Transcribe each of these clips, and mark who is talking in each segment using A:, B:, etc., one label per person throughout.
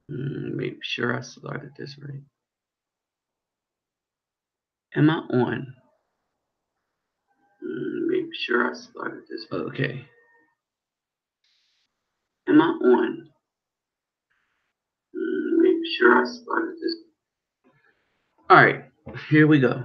A: Make sure I started this right. Am I on? Make sure I started this. Okay. Am I on? Make sure I started this. All right. Here we go.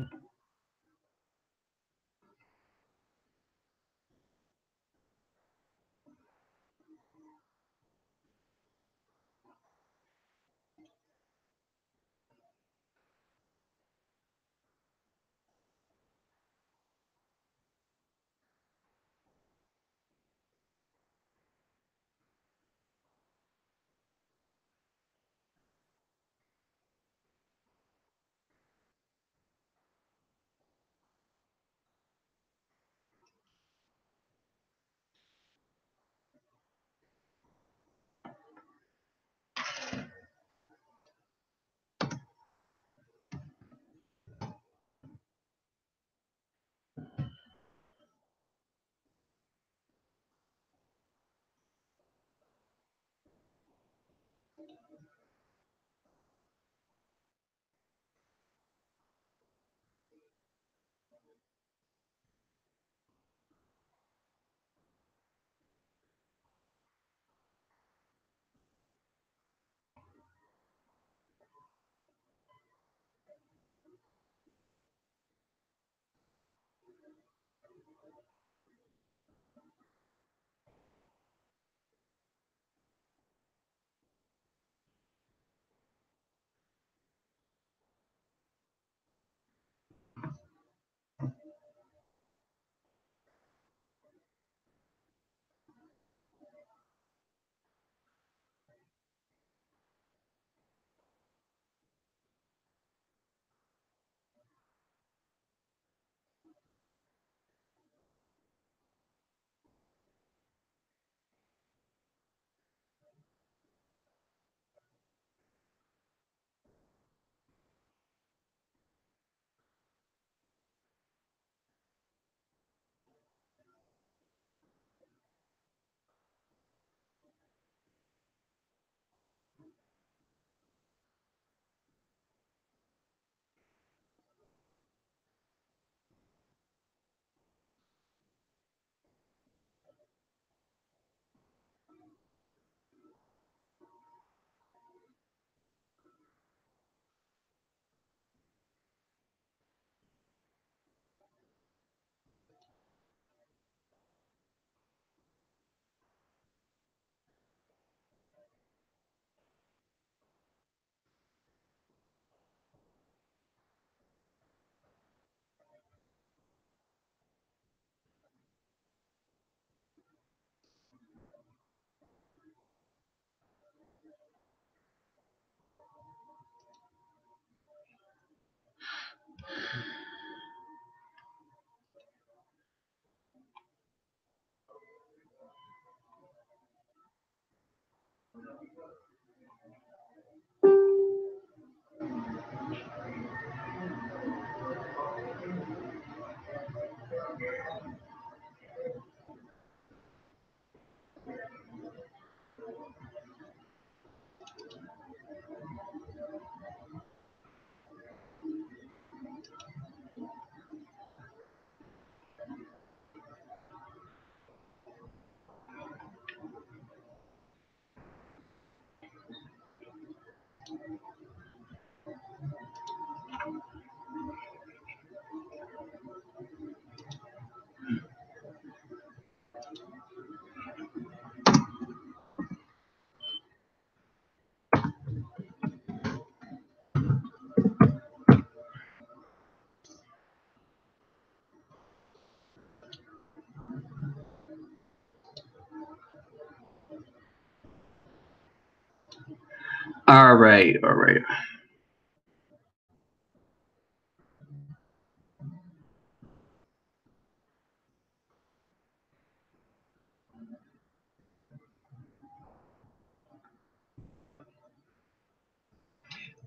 A: All right. All right.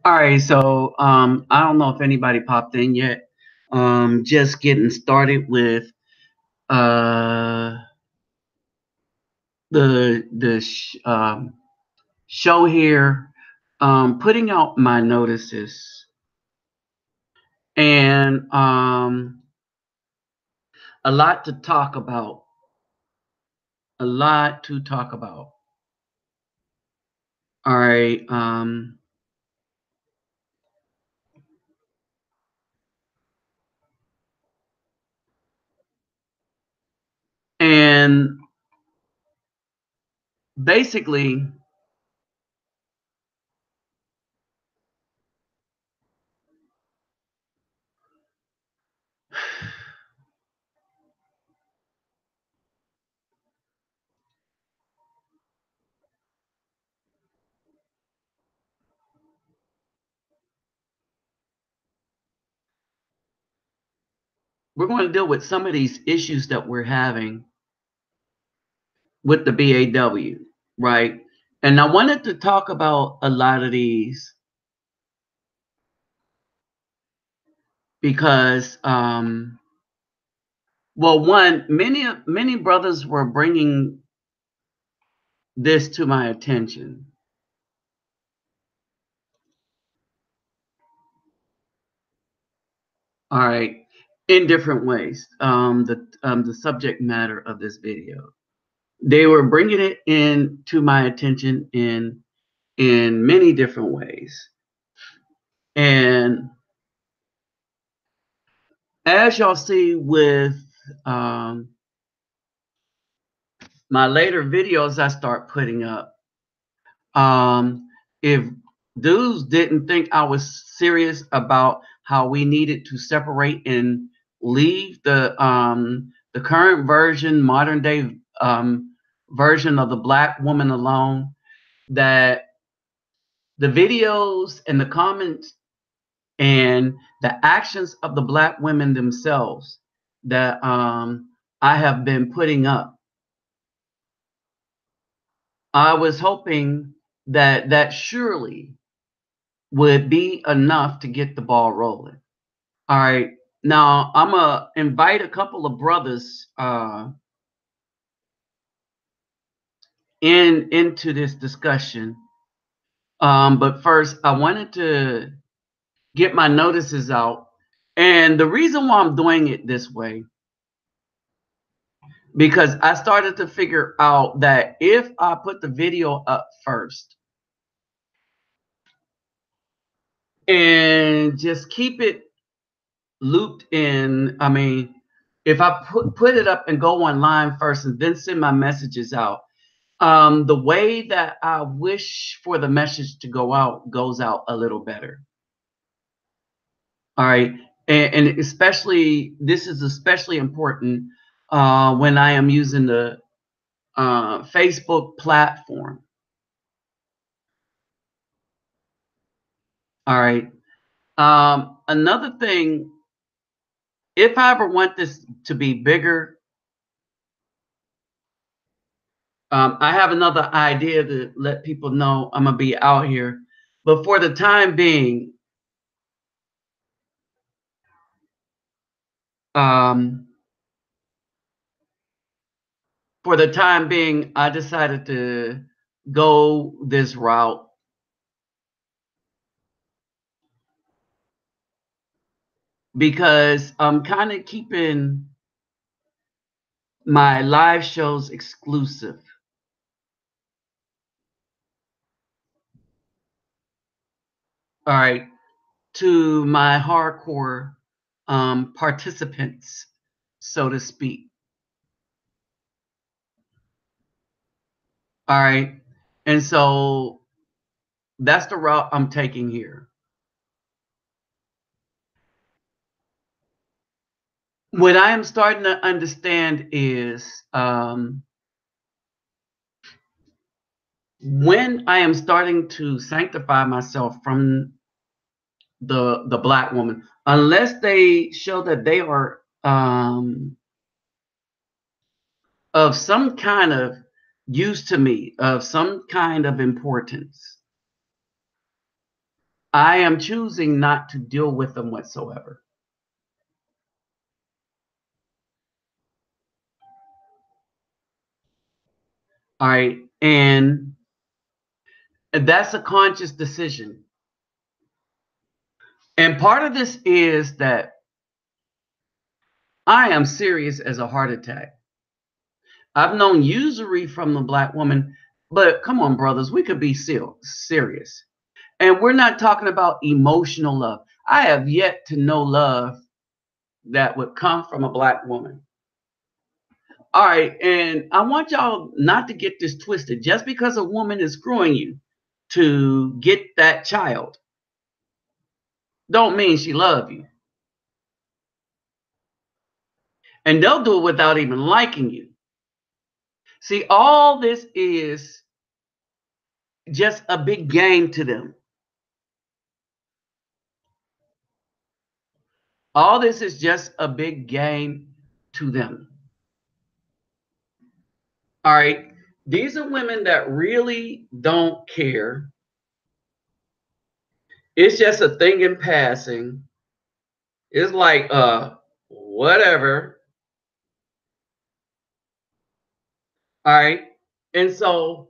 A: All right. So I don't know if anybody popped in yet. Just getting started with uh the show here. putting out my notices, and a lot to talk about. A lot to talk about. All right. And basically, we're going to deal with some of these issues that we're having with the BAW, right? And I wanted to talk about a lot of these because, well, one, many brothers were bringing this to my attention. All right, in different ways. The subject matter of this video, they were bringing it in to my attention in many different ways, and as y'all see with um, my later videos I start putting up, if dudes didn't think I was serious about how we needed to separate and leave the current version, modern day version of the black woman alone, that the videos and the comments and the actions of the black women themselves that I have been putting up, I was hoping that that surely would be enough to get the ball rolling. All right. Now I'm gonna invite a couple of brothers into this discussion. But first, I wanted to get my notices out, and the reason why I'm doing it this way, because I started to figure out that if I put the video up first and just keep it looped in, I mean, if I put it up and go online first and then send my messages out, the way that I wish for the message to go out goes out a little better. All right. And especially, this is especially important when I am using the Facebook platform. All right. Another thing, if I ever want this to be bigger, I have another idea to let people know I'm gonna be out here. But um, for the time being, I decided to go this route because I'm kind of keeping my live shows exclusive. All right, to my hardcore participants, so to speak. All right, and so that's the route I'm taking here. What I am starting to understand is when I am starting to sanctify myself from the black woman, unless they show that they are of some kind of use to me, of some kind of importance, I am choosing not to deal with them whatsoever. All right. And And that's a conscious decision. And part of this is that I am serious as a heart attack. I've known usury from the Black woman, but come on, brothers, we could be serious. And we're not talking about emotional love. I have yet to know love that would come from a Black woman. All right, and I want y'all not to get this twisted. Just because a woman is screwing you to get that child, don't mean she love you. And they'll do it without even liking you. See, all this is just a big game to them. All this is just a big game to them. All right. These are women that really don't care. It's just a thing in passing. It's like, whatever. All right. And so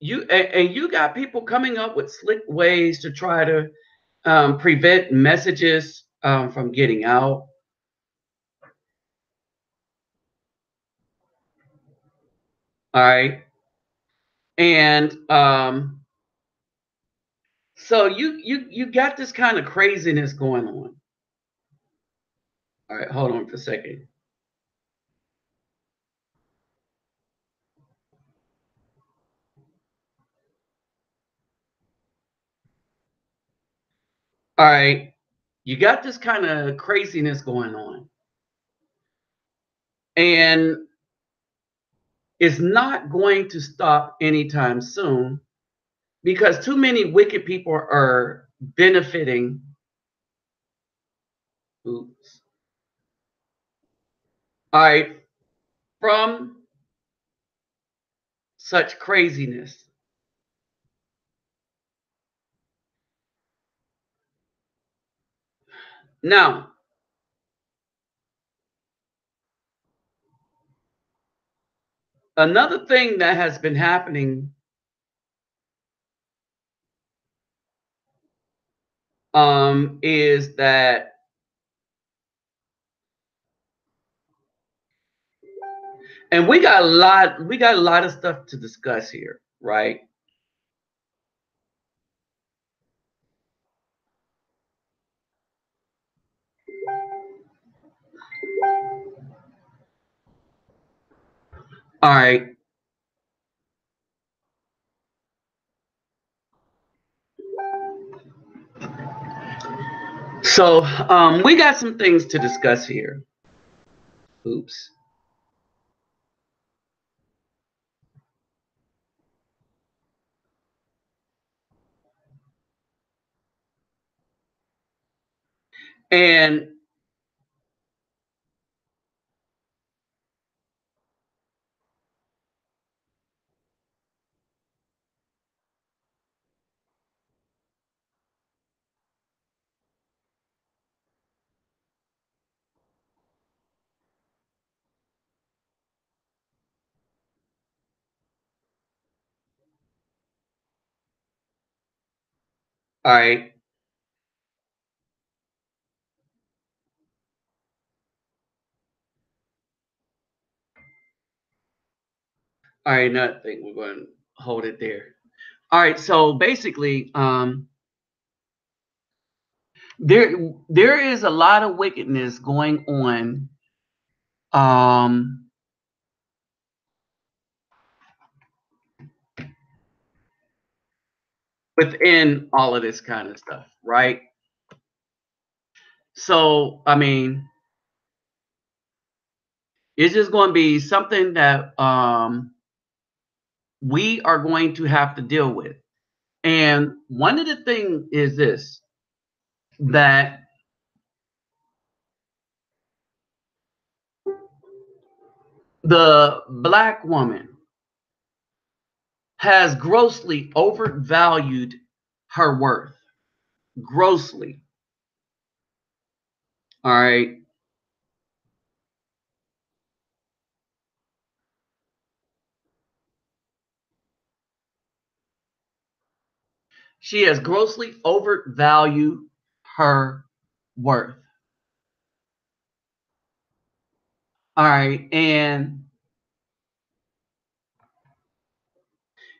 A: and you got people coming up with slick ways to try to prevent messages from getting out. All right. And so you got this kind of craziness going on. All right, hold on for a second. All right, you got this kind of craziness going on, and it's not going to stop anytime soon because too many wicked people are benefiting. Oops. All right, from such craziness. Now, another thing that has been happening is that, and we got a lot of stuff to discuss here, right? All right. So we got some things to discuss here. Oops. And all right. All right, nothing. We're going to hold it there. All right. So basically, there is a lot of wickedness going on within all of this kind of stuff, right? So I mean, it's just going to be something that we are going to have to deal with. And one of the things is this, that the Black woman has grossly overvalued her worth. Grossly. All right. She has grossly overvalued her worth. All right. And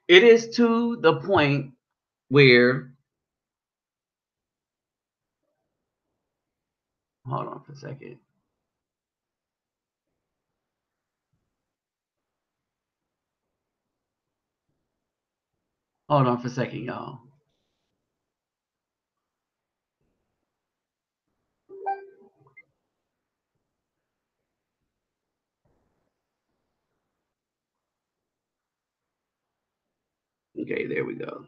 A: it is to the point where, hold on for a second. Hold on for a second, y'all. Okay, there we go.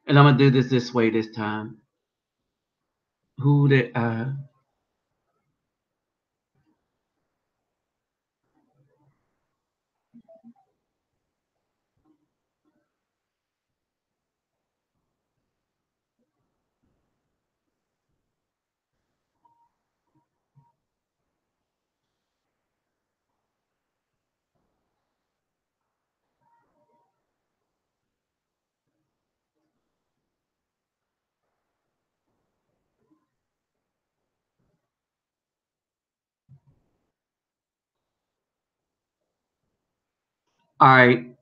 A: And I'm going to do this way this time. Who did I? All right.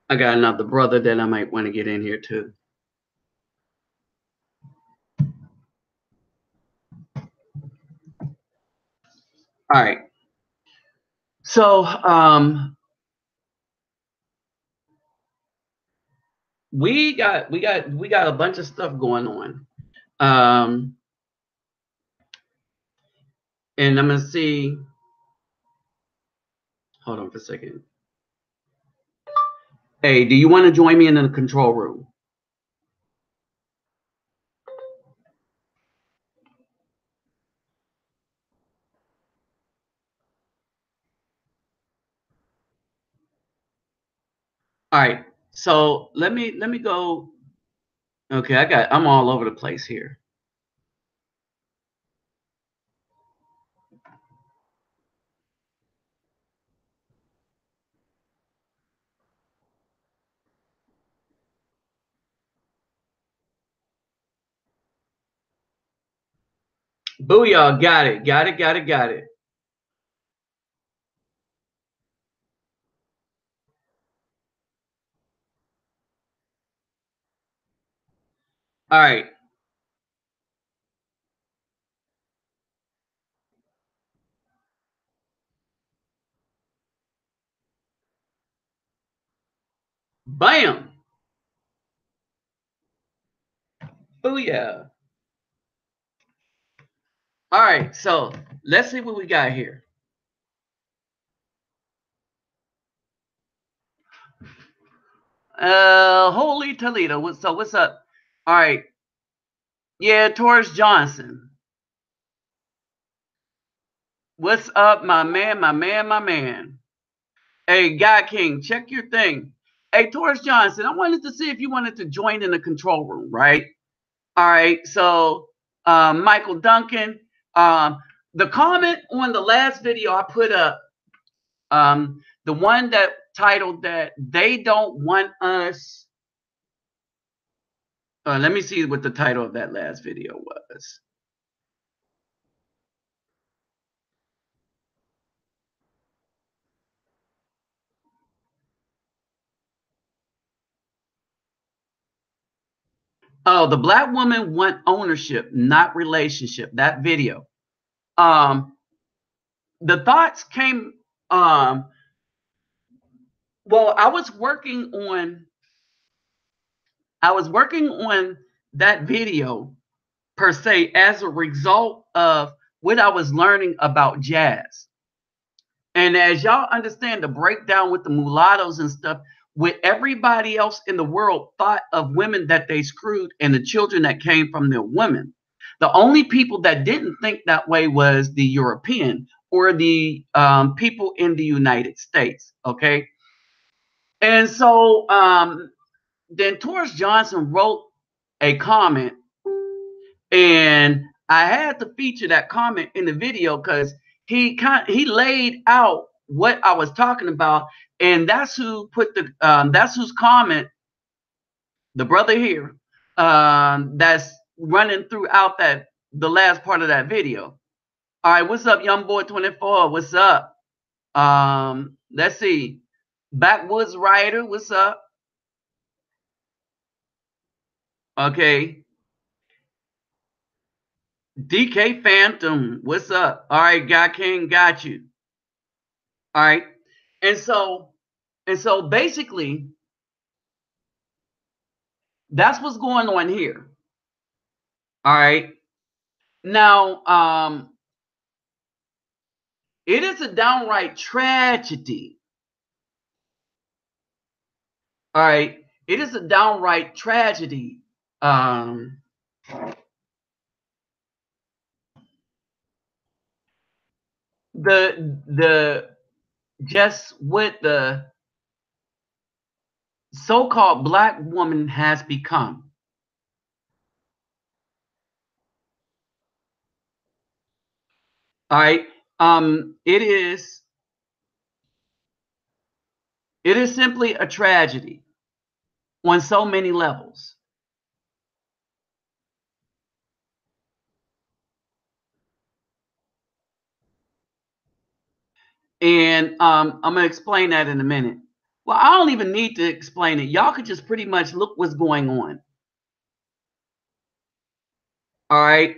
A: I got another brother that I might want to get in here too. All right. So we got a bunch of stuff going on. And I'm gonna see. Hold on for a second. Hey, do you want to join me in the control room? All right. So let me go. Okay, I'm all over the place here. Booyah, got it. All right. Bam. Booyah. All right. So let's see what we got here. Holy Toledo. What's up? All right. Yeah, Taurus Johnson. What's up, my man? Hey, Guy King, check your thing. Hey, Taurus Johnson, I wanted to see if you wanted to join in the control room, right? All right. So, Michael Duncan, the comment on the last video I put up, the one that titled that they don't want us. Let me see what the title of that last video was. Oh, the black woman want ownership, not relationship. That video. The thoughts came. Well, I was working on that video per se as a result of what I was learning about jazz. And as y'all understand the breakdown with the mulattoes and stuff, what everybody else in the world thought of women that they screwed and the children that came from their women. The only people that didn't think that way was the European or the people in the United States. Okay. And so then Taurus Johnson wrote a comment, and I had to feature that comment in the video because he laid out what I was talking about, and that's who put the that's whose comment, the brother here, that's running throughout that the last part of that video. All right, what's up, young boy 24? What's up? Let's see, Backwoods Rider, what's up? Okay, DK Phantom, what's up? All right, God King, got you. All right, and so basically, that's what's going on here. All right, now it is a downright tragedy. All right, it is a downright tragedy. Um, the just what the so-called black woman has become. All right, it is simply a tragedy on so many levels. And I'm gonna explain that in a minute. Well, I don't even need to explain it. Y'all could just pretty much look what's going on. All right.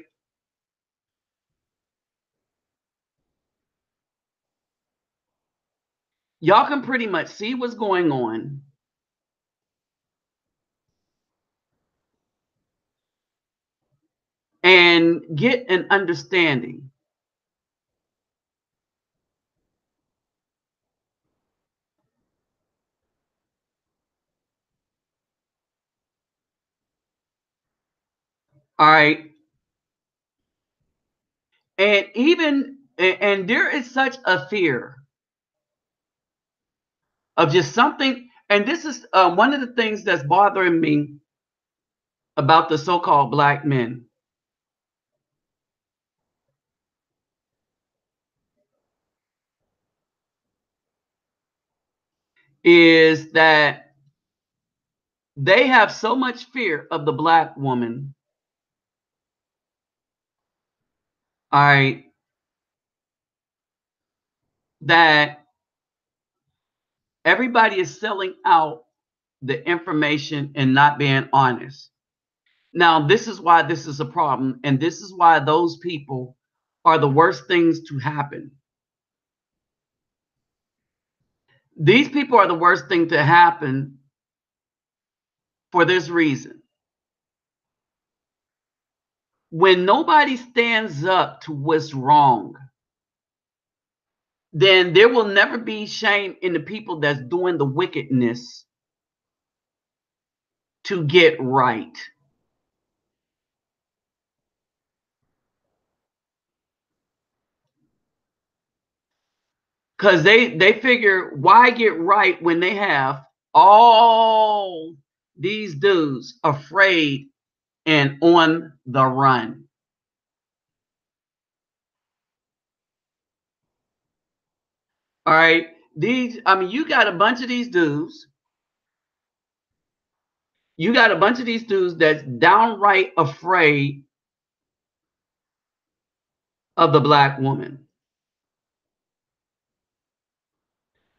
A: Y'all can pretty much see what's going on and get an understanding. All right. And there is such a fear of just something. And this is one of the things that's bothering me about the so-called black men is that they have so much fear of the black woman. All right, that everybody is selling out the information and not being honest. Now, this is why this is a problem, and this is why those people are the worst things to happen. These people are the worst thing to happen for this reason. When nobody stands up to what's wrong, then there will never be shame in the people that's doing the wickedness to get right. Because they figure, why get right when they have all these dudes afraid and on the run. All right, you got a bunch of these dudes. You got a bunch of these dudes that's downright afraid of the black woman,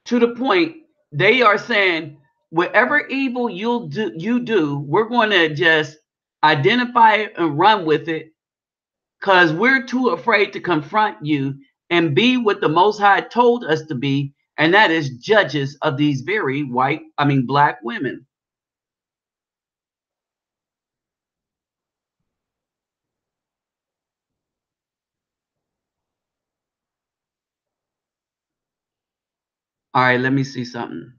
A: to the point they are saying, whatever evil you do, we're going to just identify it and run with it, because we're too afraid to confront you and be what the Most High told us to be, and that is judges of these very black women. All right, let me see something.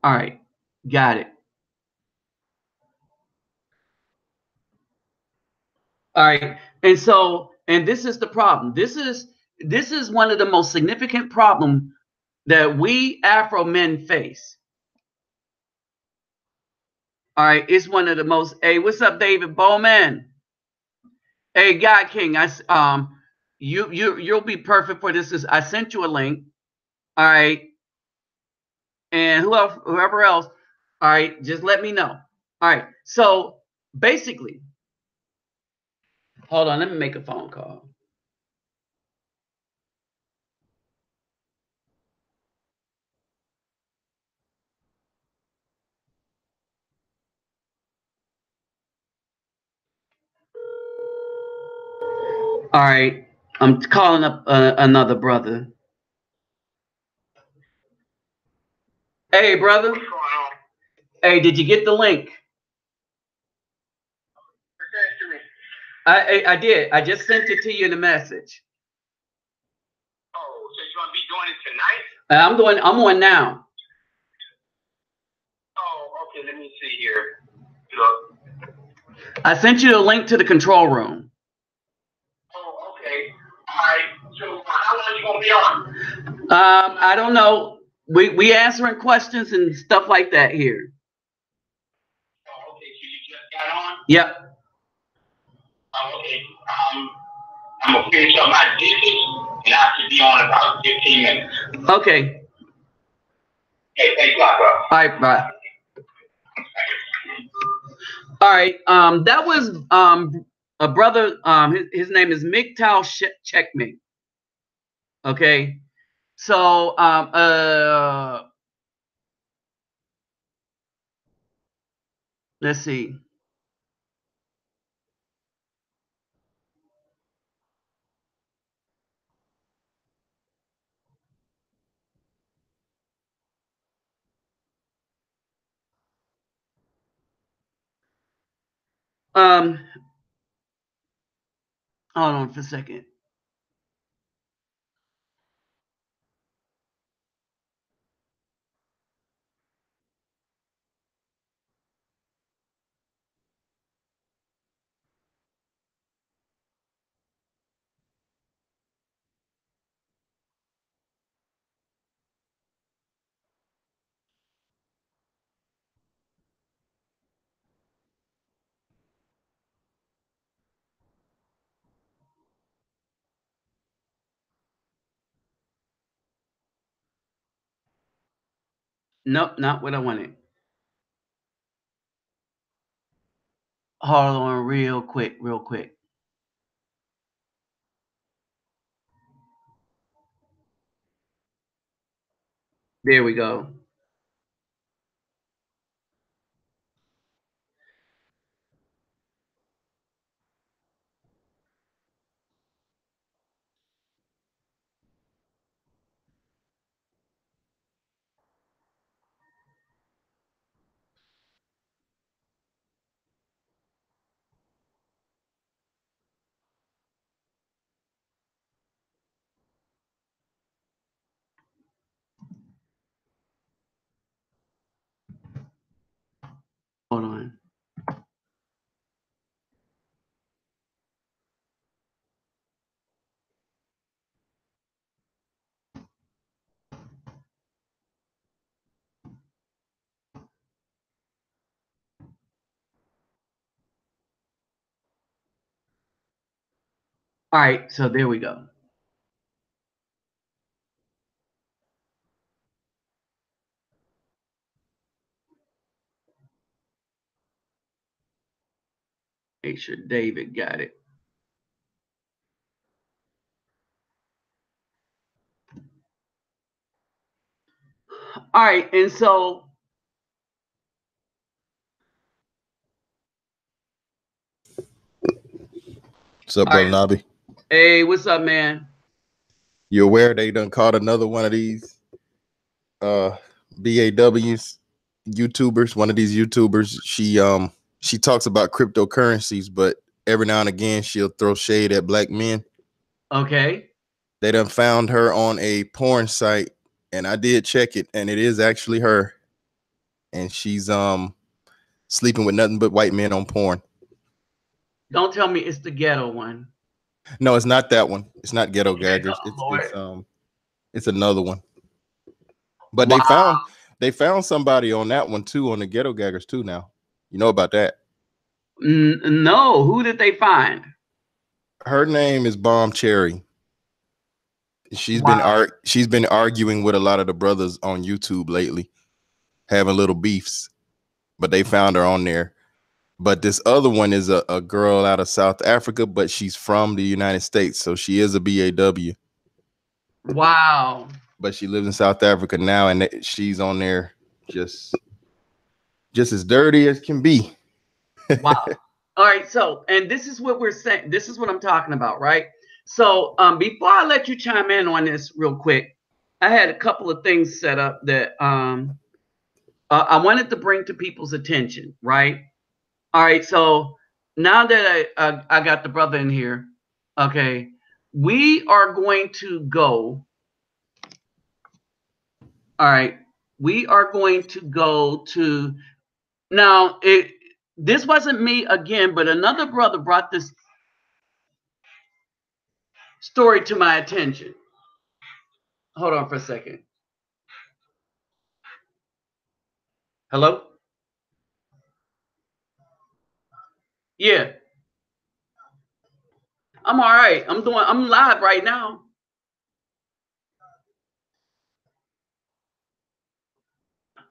A: All right, got it. All right, and this is the problem. This is one of the most significant problem that we Afro men face. All right, it's one of the most. Hey, what's up, David Bowman? Hey, God King, You'll be perfect for this. I sent you a link. All right. And whoever else, all right, just let me know. All right. So basically, hold on, let me make a phone call. All right. I'm calling up another brother. Hey, brother.
B: What's going on?
A: Hey, did you get the link? I did. I just sent it to you in a message.
B: Oh, so you want to be doing it tonight?
A: I'm on now.
B: Oh, okay. Let me see here. Look.
A: I sent you a link to the control room.
B: Oh, okay. All right. So how long are you gonna be on?
A: I don't know. We answering questions and stuff like that here.
B: Oh, okay. So you just got on?
A: Yep.
B: Oh, okay. I'm gonna finish up my dishes and I should be on in about 15 minutes.
A: Okay.
B: Okay, thanks a lot, bro.
A: All right, bye. All right. That was a brother. His name is Miktal Checkmate. Okay. So let's see. Hold on for a second. Nope, not what I wanted. Hold on real quick, real quick. There we go. Hold on. All right, so there we go. Make sure David got it. All right, and so
C: What's up, brother Nobby?
A: Hey, what's up, man?
C: You aware they done caught another one of these BAWs YouTubers? One of these YouTubers, she talks about cryptocurrencies, but every now and again she'll throw shade at black men.
A: Okay.
C: They done found her on a porn site, and I did check it, and it is actually her. And she's sleeping with nothing but white men on porn.
A: Don't tell me it's the ghetto one.
C: No, it's not that one. It's not Ghetto Gaggers.
A: Oh,
C: It's another one. But
A: wow.
C: they found somebody on that one too, on the Ghetto Gaggers too now. You know about that?
A: No, who did they find?
C: Her name is Bomb Cherry. She's been arguing with a lot of the brothers on YouTube lately, having little beefs, but they found her on there. But this other one is a girl out of South Africa, but she's from the United States, so she is a BAW.
A: Wow.
C: But she lives in South Africa now, and she's on there just as dirty as can be.
A: Wow. All right. So, and this is what we're saying. This is what I'm talking about, right? So, before I let you chime in on this real quick, I had a couple of things set up that I wanted to bring to people's attention, right? All right. So now that I got the brother in here, okay, we are going to go. All right, we are going to go to now. This wasn't me again, but another brother brought this story to my attention. Hold on for a second. Hello? Yeah, I'm all right. I'm live right now.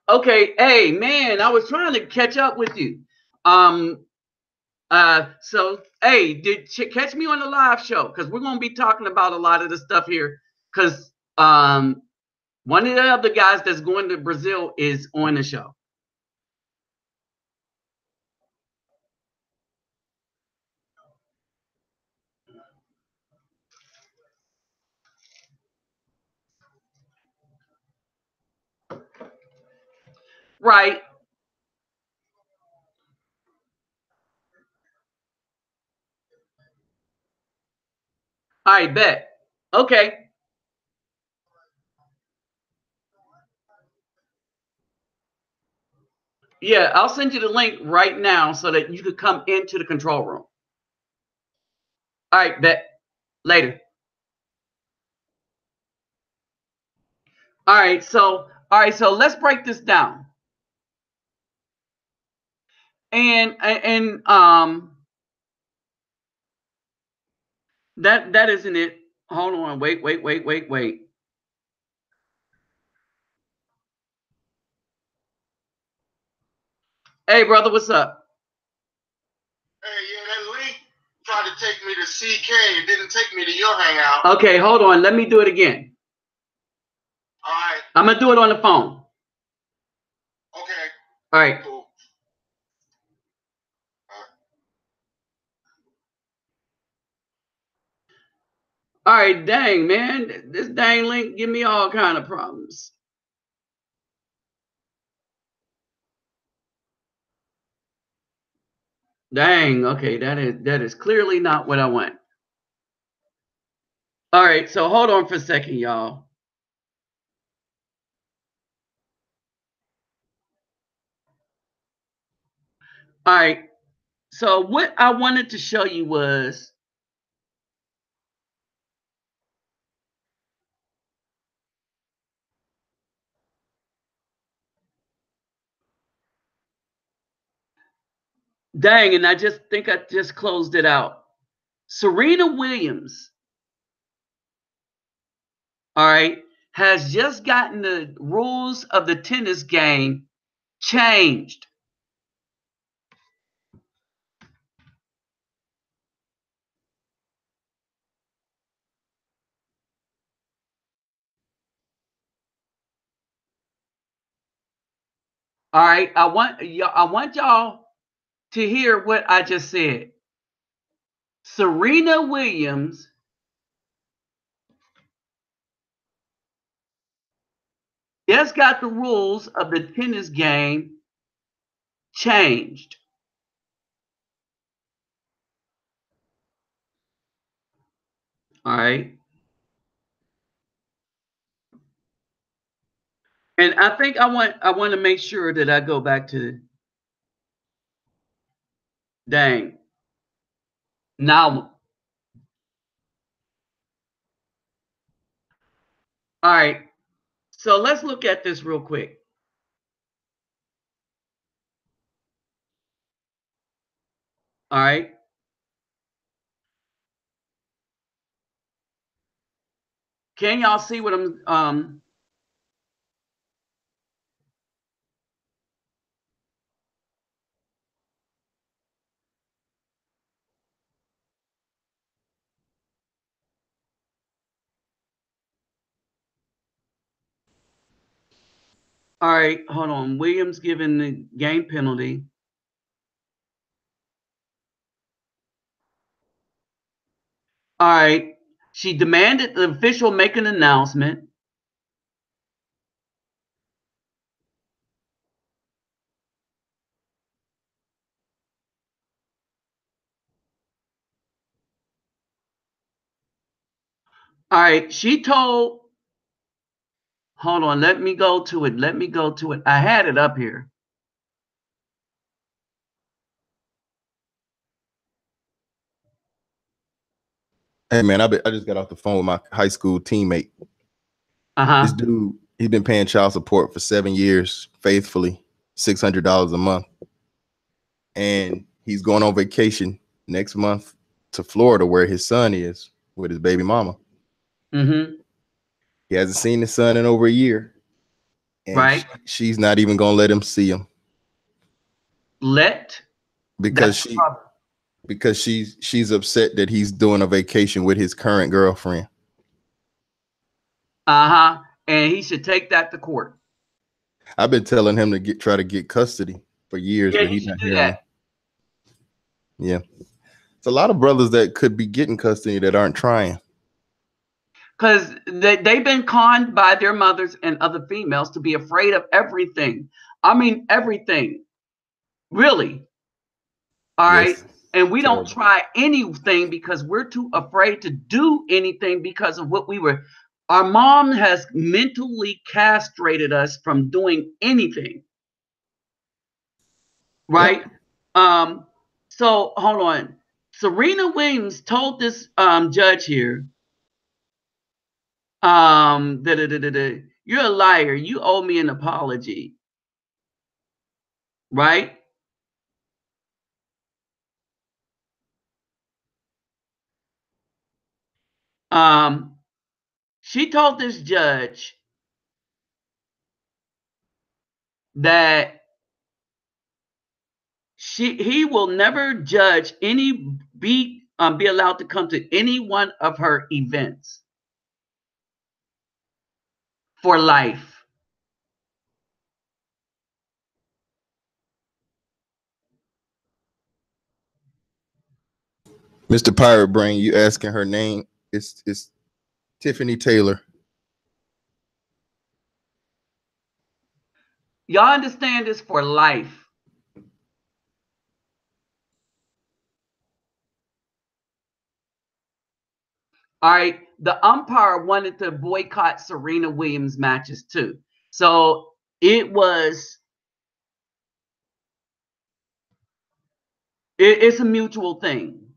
A: Okay, hey man, I was trying to catch up with you. Um so hey, did you catch me on the live show? Because we're gonna be talking about a lot of the stuff here. Because one of the other guys that's going to Brazil is on the show. Right. I bet. Okay. Yeah, I'll send you the link right now so that you could come into the control room. All right, bet. Later. All right, so let's break this down. And that isn't it. Hold on. Wait. Hey brother, what's up?
D: Hey, yeah, that link tried to take me to CK. It didn't take me to your hangout.
A: Okay, hold on. Let me do it again.
D: All right.
A: I'm gonna do it on the phone.
D: Okay.
A: All right.
D: Cool.
A: All right, dang man, this dang link give me all kind of problems. Dang, okay, that is clearly not what I want. All right, so hold on for a second, y'all. All right, so what I wanted to show you was dang, and I just think I just closed it out. Serena Williams, all right, has just gotten the rules of the tennis game changed. All right, I want y'all to hear what I just said. Serena Williams just got the rules of the tennis game changed. All right. And I think I want to make sure that I go back to dang. Now all right. So let's look at this real quick. All right. Can y'all see what I'm all right, hold on. Williams given the game penalty. All right. She demanded the official make an announcement. All right. She told, hold on, let me go to it. Let me go to it. I had it up here.
C: Hey man, I just got off the phone with my high school teammate. This dude, he's been paying child support for 7 years, faithfully, $600 a month. And he's going on vacation next month to Florida, where his son is with his baby mama. He hasn't seen his son in over a year. And
A: right.
C: She's not even going to let him see him. Because she's upset that he's doing a vacation with his current girlfriend.
A: And he should take that to court.
C: I've been telling him to try to get custody for years, but he's not hearing me. Yeah. It's a lot of brothers that could be getting custody that aren't trying.
A: Because they've been conned by their mothers and other females to be afraid of everything. I mean, everything. Really. All right. And we don't try anything because we're too afraid to do anything because of what we were. Our mom has mentally castrated us from doing anything. Right? Yep. So hold on. Serena Williams told this judge here, you're a liar. You owe me an apology. Right? She told this judge that he will never judge be allowed to come to any one of her events for life.
C: Mr. Pirate Brain, you asking her name? It's Tiffany Taylor.
A: Y'all understand this? For life. All right. The umpire wanted to boycott Serena Williams matches too. So it's a mutual thing.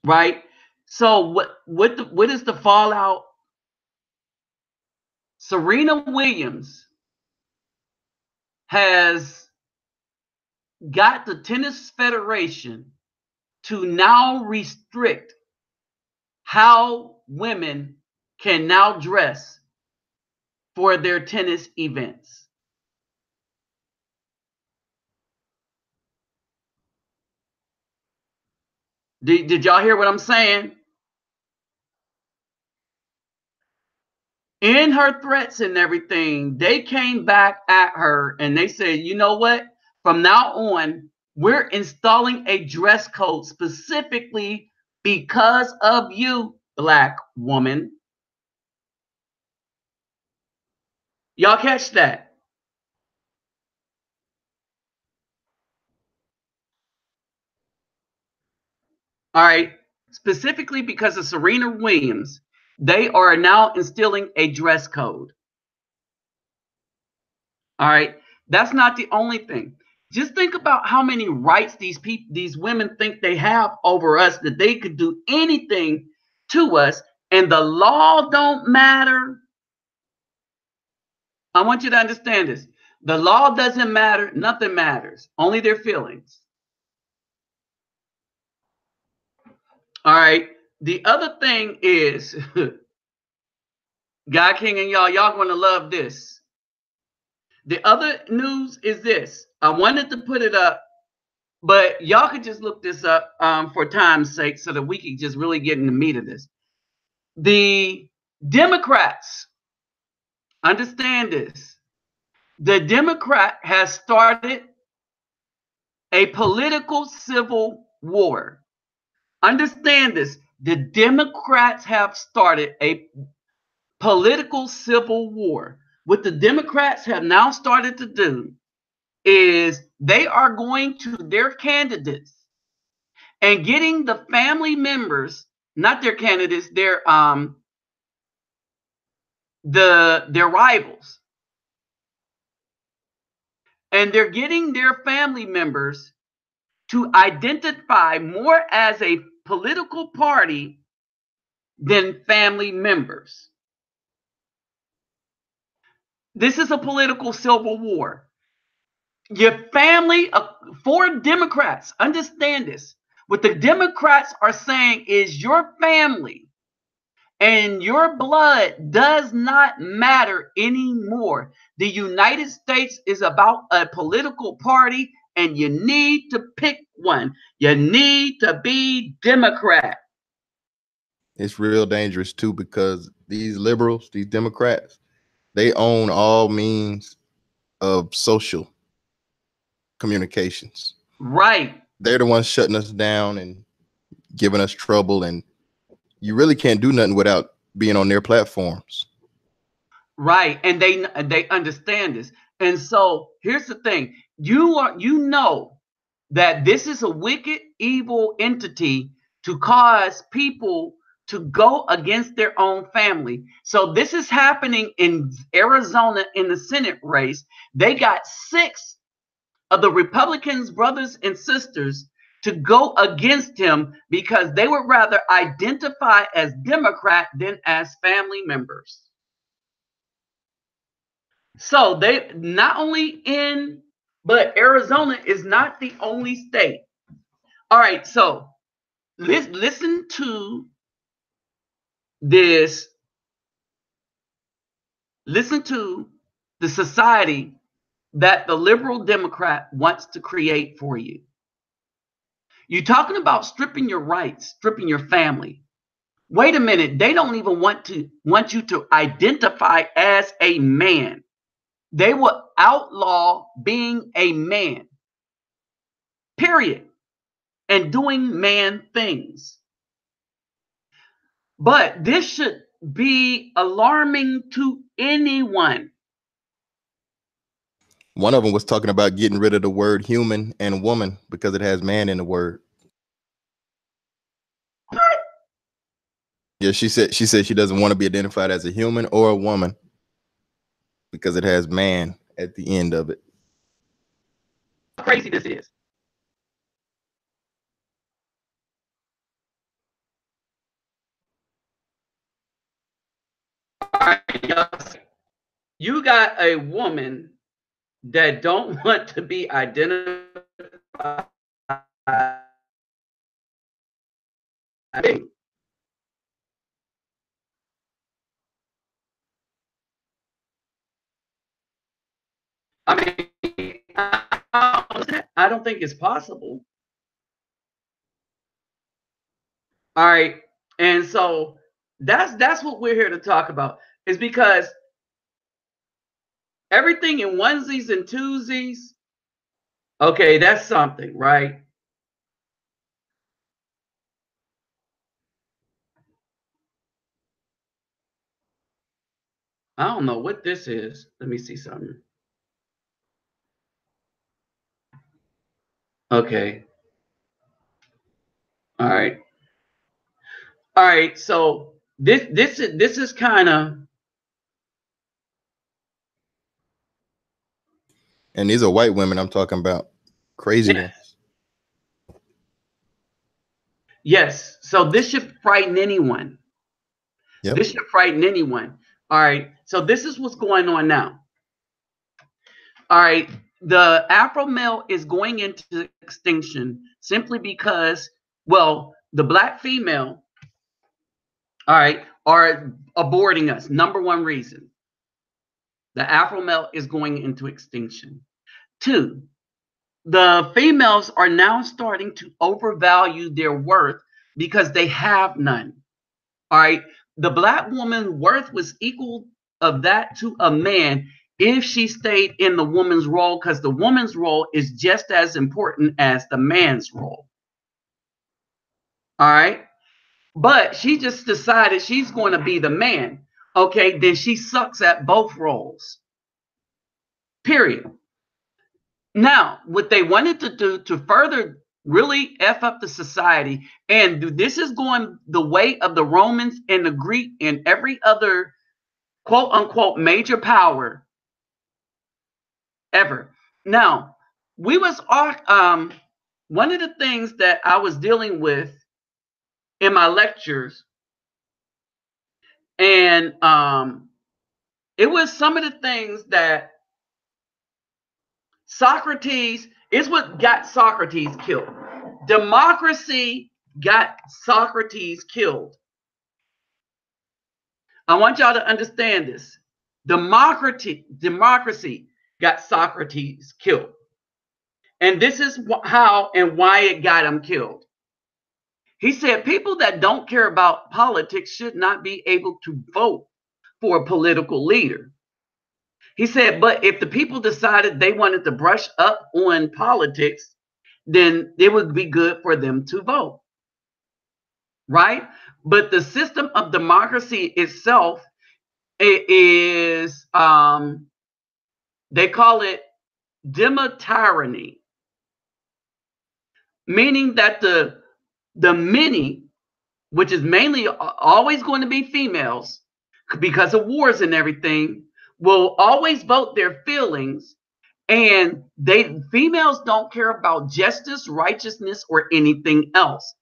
A: Right? So what is the fallout? Serena Williams has got the Tennis Federation to now restrict how women can now dress for their tennis events. Did y'all hear what I'm saying? In her threats and everything, they came back at her and they said, you know what? From now on, we're installing a dress code specifically because of you, Black woman. Y'all catch that? All right. Specifically because of Serena Williams, they are now instilling a dress code. All right. That's not the only thing. Just think about how many rights these women think they have over us, that they could do anything to us, and the law don't matter. I want you to understand this. The law doesn't matter. Nothing matters. Only their feelings. All right. The other thing is God King and y'all going to love this. The other news is this. I wanted to put it up, but y'all could just look this up for time's sake so that we can just really get in the meat of this. The Democrats, understand this. The Democrat has started a political civil war. Understand this. The Democrats have started a political civil war. What the Democrats have now started to do is they are going to their candidates and getting the family members, not their candidates, their rivals. And they're getting their family members to identify more as a political party than family members. This is a political civil war. Your family, for Democrats, understand this. What the Democrats are saying is your family and your blood does not matter anymore. The United States is about a political party, and you need to pick one. You need to be Democrat.
C: It's real dangerous too, because these liberals, these Democrats, they own all means of social communications.
A: Right.
C: They're the ones shutting us down and giving us trouble, and you really can't do nothing without being on their platforms.
A: Right. And they understand this. And so here's the thing. You know that this is a wicked, evil entity to cause people to go against their own family. So this is happening in Arizona in the Senate race. They got 6 of the Republicans' brothers and sisters to go against him because they would rather identify as Democrat than as family members. So they not only but Arizona is not the only state. All right, so listen to this. Listen to the society that the liberal Democrat wants to create for you. You're talking about stripping your rights, stripping your family. Wait a minute, they don't even want you to identify as a man. They will outlaw being a man. Period. And doing man things. But this should be alarming to anyone.
C: One of them was talking about getting rid of the word human and woman because it has man in the word.
A: What?
C: Yeah, she said she doesn't want to be identified as a human or a woman because it has man at the end of it.
A: How crazy this is. All right, you got a woman that don't want to be identified. I mean, I don't think it's possible. All right, and so that's what we're here to talk about. Is because everything in onesies and twosies. Okay, that's something, right? I don't know what this is. Let me see something. Okay. All right. All right. So this is kind of.
C: And these are white women I'm talking about. Crazy ones.
A: Yes. So this should frighten anyone. Yep. This should frighten anyone. All right. So this is what's going on now. All right. The Afro male is going into extinction simply because, well, the black female, all right, are aborting us. Number one reason, the Afro male is going into extinction. Two, the females are now starting to overvalue their worth because they have none. All right. The black woman's worth was equal of that to a man if she stayed in the woman's role, because the woman's role is just as important as the man's role. All right. But she just decided she's going to be the man. Okay. Then she sucks at both roles. Period. Now, what they wanted to do to further really F up the society, and this is going the way of the Romans and the Greek and every other quote unquote major power ever. Now, we was one of the things that I was dealing with in my lectures, and it was some of the things that Socrates is what got Socrates killed. Democracy got Socrates killed. I want y'all to understand this. Democracy got Socrates killed. And this is how and why it got him killed. He said people that don't care about politics should not be able to vote for a political leader. He said, but if the people decided they wanted to brush up on politics, then it would be good for them to vote. Right? But the system of democracy itself, it is, they call it demo-tyranny, meaning that the many, which is mainly always going to be females because of wars and everything, will always vote their feelings, and females don't care about justice, righteousness, or anything else.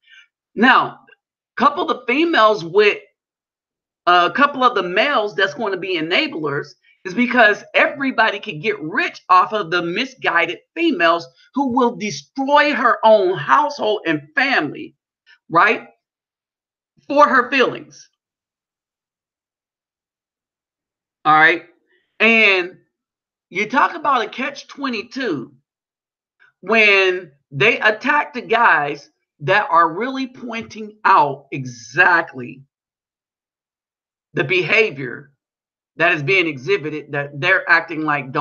A: Now, couple the females with a couple of the males that's going to be enablers is because everybody can get rich off of the misguided females who will destroy her own household and family, right, for her feelings. All right. And you talk about a catch-22 when they attack the guys that are really pointing out exactly the behavior that is being exhibited, that they're acting like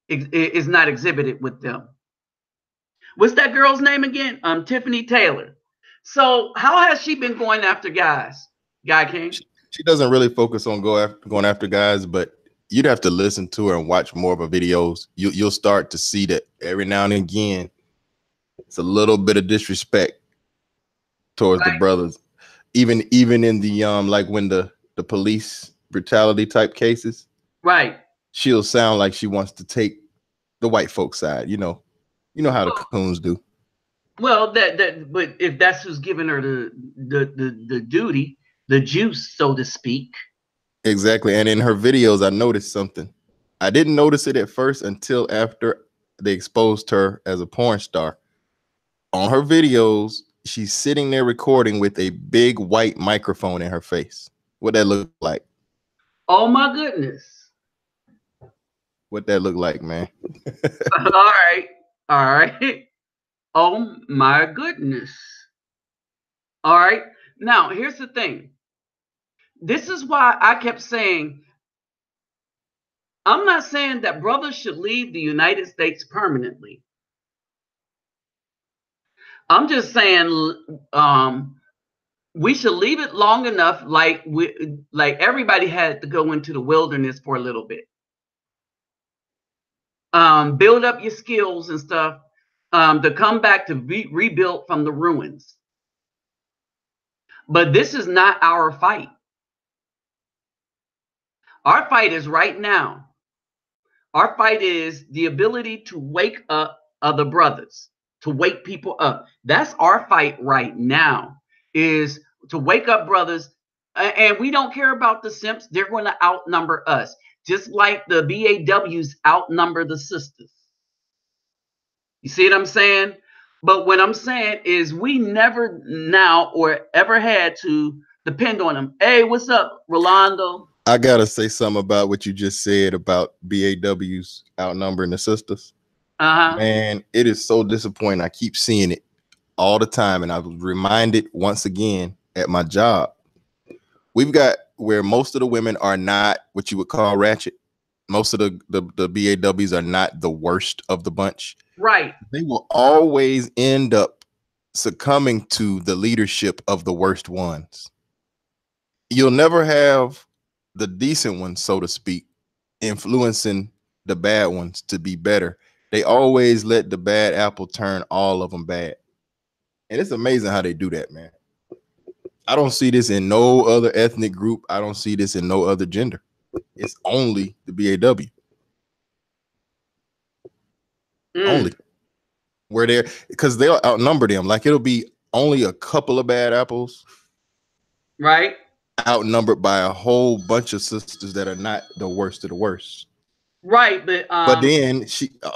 A: is not exhibited with them. What's that girl's name again? Tiffany Taylor. So how has she been going after guys? Guy King?
C: She doesn't really focus on going after guys, but you'd have to listen to her and watch more of her videos. You'll start to see that every now and again, it's a little bit of disrespect towards the brothers. Even in the like when the police brutality type cases,
A: right?
C: She'll sound like she wants to take the white folks side. You know how the coons do.
A: Well, but if that's who's giving her the duty, the juice, so to speak.
C: Exactly. And in her videos, I noticed something. I didn't notice it at first until after they exposed her as a porn star. On her videos, she's sitting there recording with a big white microphone in her face. What that look like?
A: Oh my goodness.
C: What that look like, man?
A: All right. Oh my goodness. All right. Now, here's the thing. This is why I kept saying, I'm not saying that brothers should leave the United States permanently. I'm just saying we should leave it long enough, like everybody had to go into the wilderness for a little bit. Build up your skills and stuff to come back to rebuild from the ruins. But this is not our fight. Our fight is right now. Our fight is the ability to wake up other brothers, to wake people up. That's our fight right now, is to wake up brothers. And we don't care about the simps. They're going to outnumber us, just like the BAWs outnumber the sisters. You see what I'm saying? But what I'm saying is we never now or ever had to Depend on them. Hey, what's up, Rolando?
C: I gotta say something about what you just said about BAWs outnumbering the sisters.
A: Uh-huh.
C: Man, it is so disappointing. I keep seeing it all the time, and I was reminded once again at my job. We've got where most of the women are not what you would call ratchet. Most of the BAWs are not the worst of the bunch.
A: Right.
C: They will always end up succumbing to the leadership of the worst ones. You'll never have the decent ones, so to speak, influencing the bad ones to be better. They always let the bad apple turn all of them bad. And it's amazing how they do that, man. I don't see this in no other ethnic group. I don't see this in no other gender. It's only the BAW. Only. Where they're, because they'll outnumber them. Like it'll be only a couple of bad apples.
A: Right.
C: Outnumbered by a whole bunch of sisters that are not the worst of the worst.
A: Right.
C: But then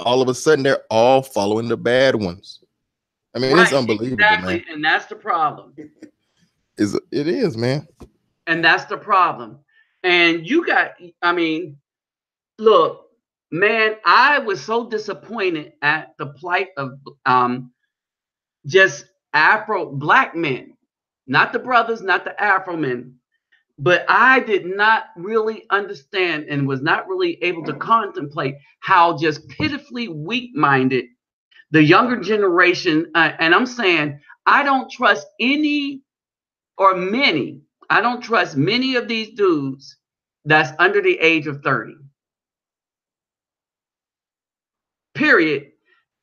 C: all of a sudden they're all following the bad ones. I mean, it's unbelievable,
A: exactly.
C: man.
A: And that's the problem.
C: It is, man.
A: And that's the problem. And you got, I mean, look, man, I was so disappointed at the plight of just Afro black men, not the brothers, not the Afro men. But I did not really understand and was not really able to contemplate how just pitifully weak-minded the younger generation, and I'm saying I don't trust any or many, I don't trust many of these dudes that's under the age of 30. Period.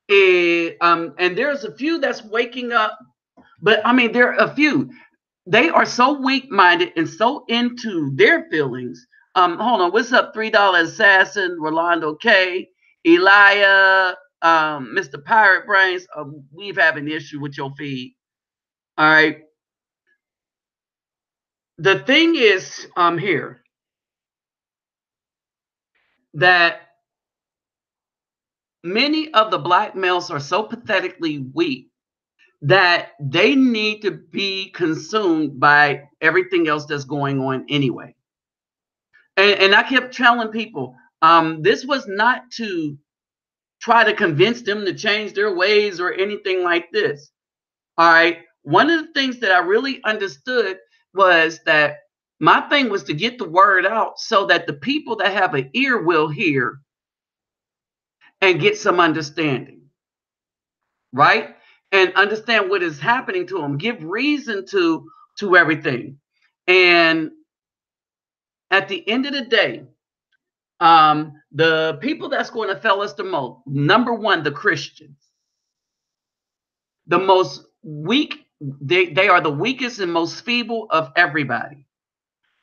A: And there's a few that's waking up, but I mean, there are a few. They are so weak-minded and so into their feelings. Hold on, what's up, $3 Assassin, Rolando K, Elia, Mr. Pirate Brains? We've had an issue with your feed. All right. The thing is, here that many of the black males are so pathetically weak that they need to be consumed by everything else that's going on anyway. And I kept telling people, this was not to try to convince them to change their ways or anything like this. All right. One of the things that I really understood was that my thing was to get the word out so that the people that have an ear will hear and get some understanding. Right. And understand what is happening to them, give reason to everything. And at the end of the day, the people that's going to fail us the most, number one, the Christians, the most weak, they are the weakest and most feeble of everybody.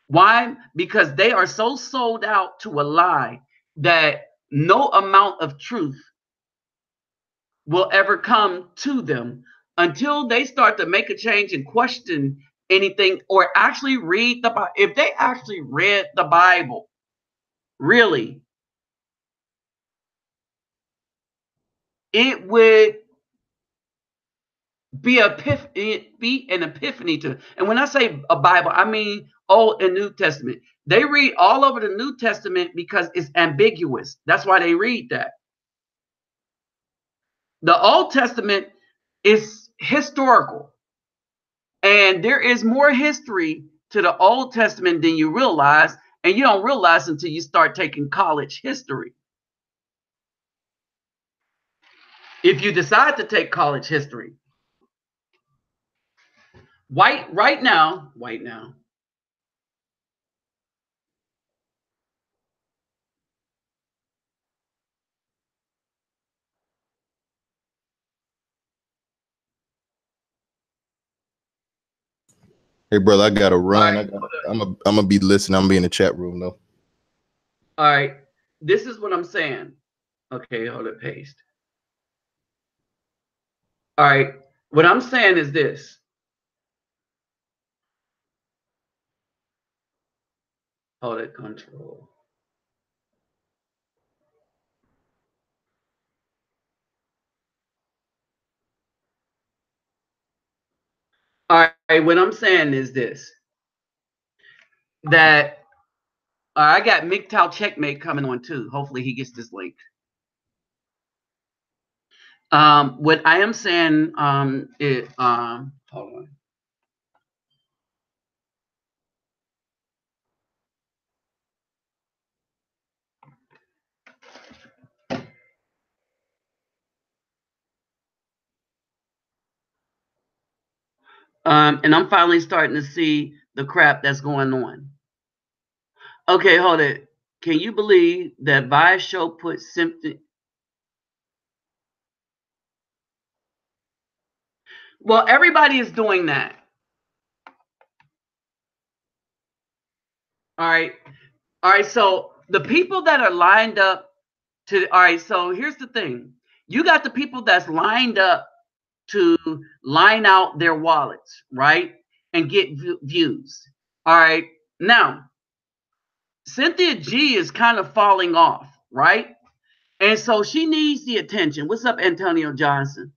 A: Why? Because they are so sold out to a lie that no amount of truth will ever come to them until they start to make a change and question anything or actually read the Bible. If they actually read the Bible, really, it would be an epiphany to. And when I say a Bible, I mean Old and New Testament. They read all over the New Testament because it's ambiguous. That's why they read that. The Old Testament is historical, and there is more history to the Old Testament than you realize, and you don't realize until you start taking college history. If you decide to take college history, right now.
C: Hey, brother, I gotta run.
A: Right.
C: I'm gonna be listening. I'm gonna be in the chat room though.
A: All right. This is what I'm saying. Okay, hold it, paste. All right. What I'm saying is this. Hold it, control. All right. What I'm saying is this. that I got Wnba-How checkmate coming on too. Hopefully he gets this link. What I am saying, hold on. And I'm finally starting to see the crap that's going on. Okay, hold it. Can you believe that Wnba-How put symptom? Well, everybody is doing that. All right. All right. So the people that are lined up to, all right. So here's the thing. You got the people that's lined up to line out their wallets, right? And get views. All right. Now, Cynthia G is kind of falling off, right? And so she needs the attention. What's up, Antonio Johnson?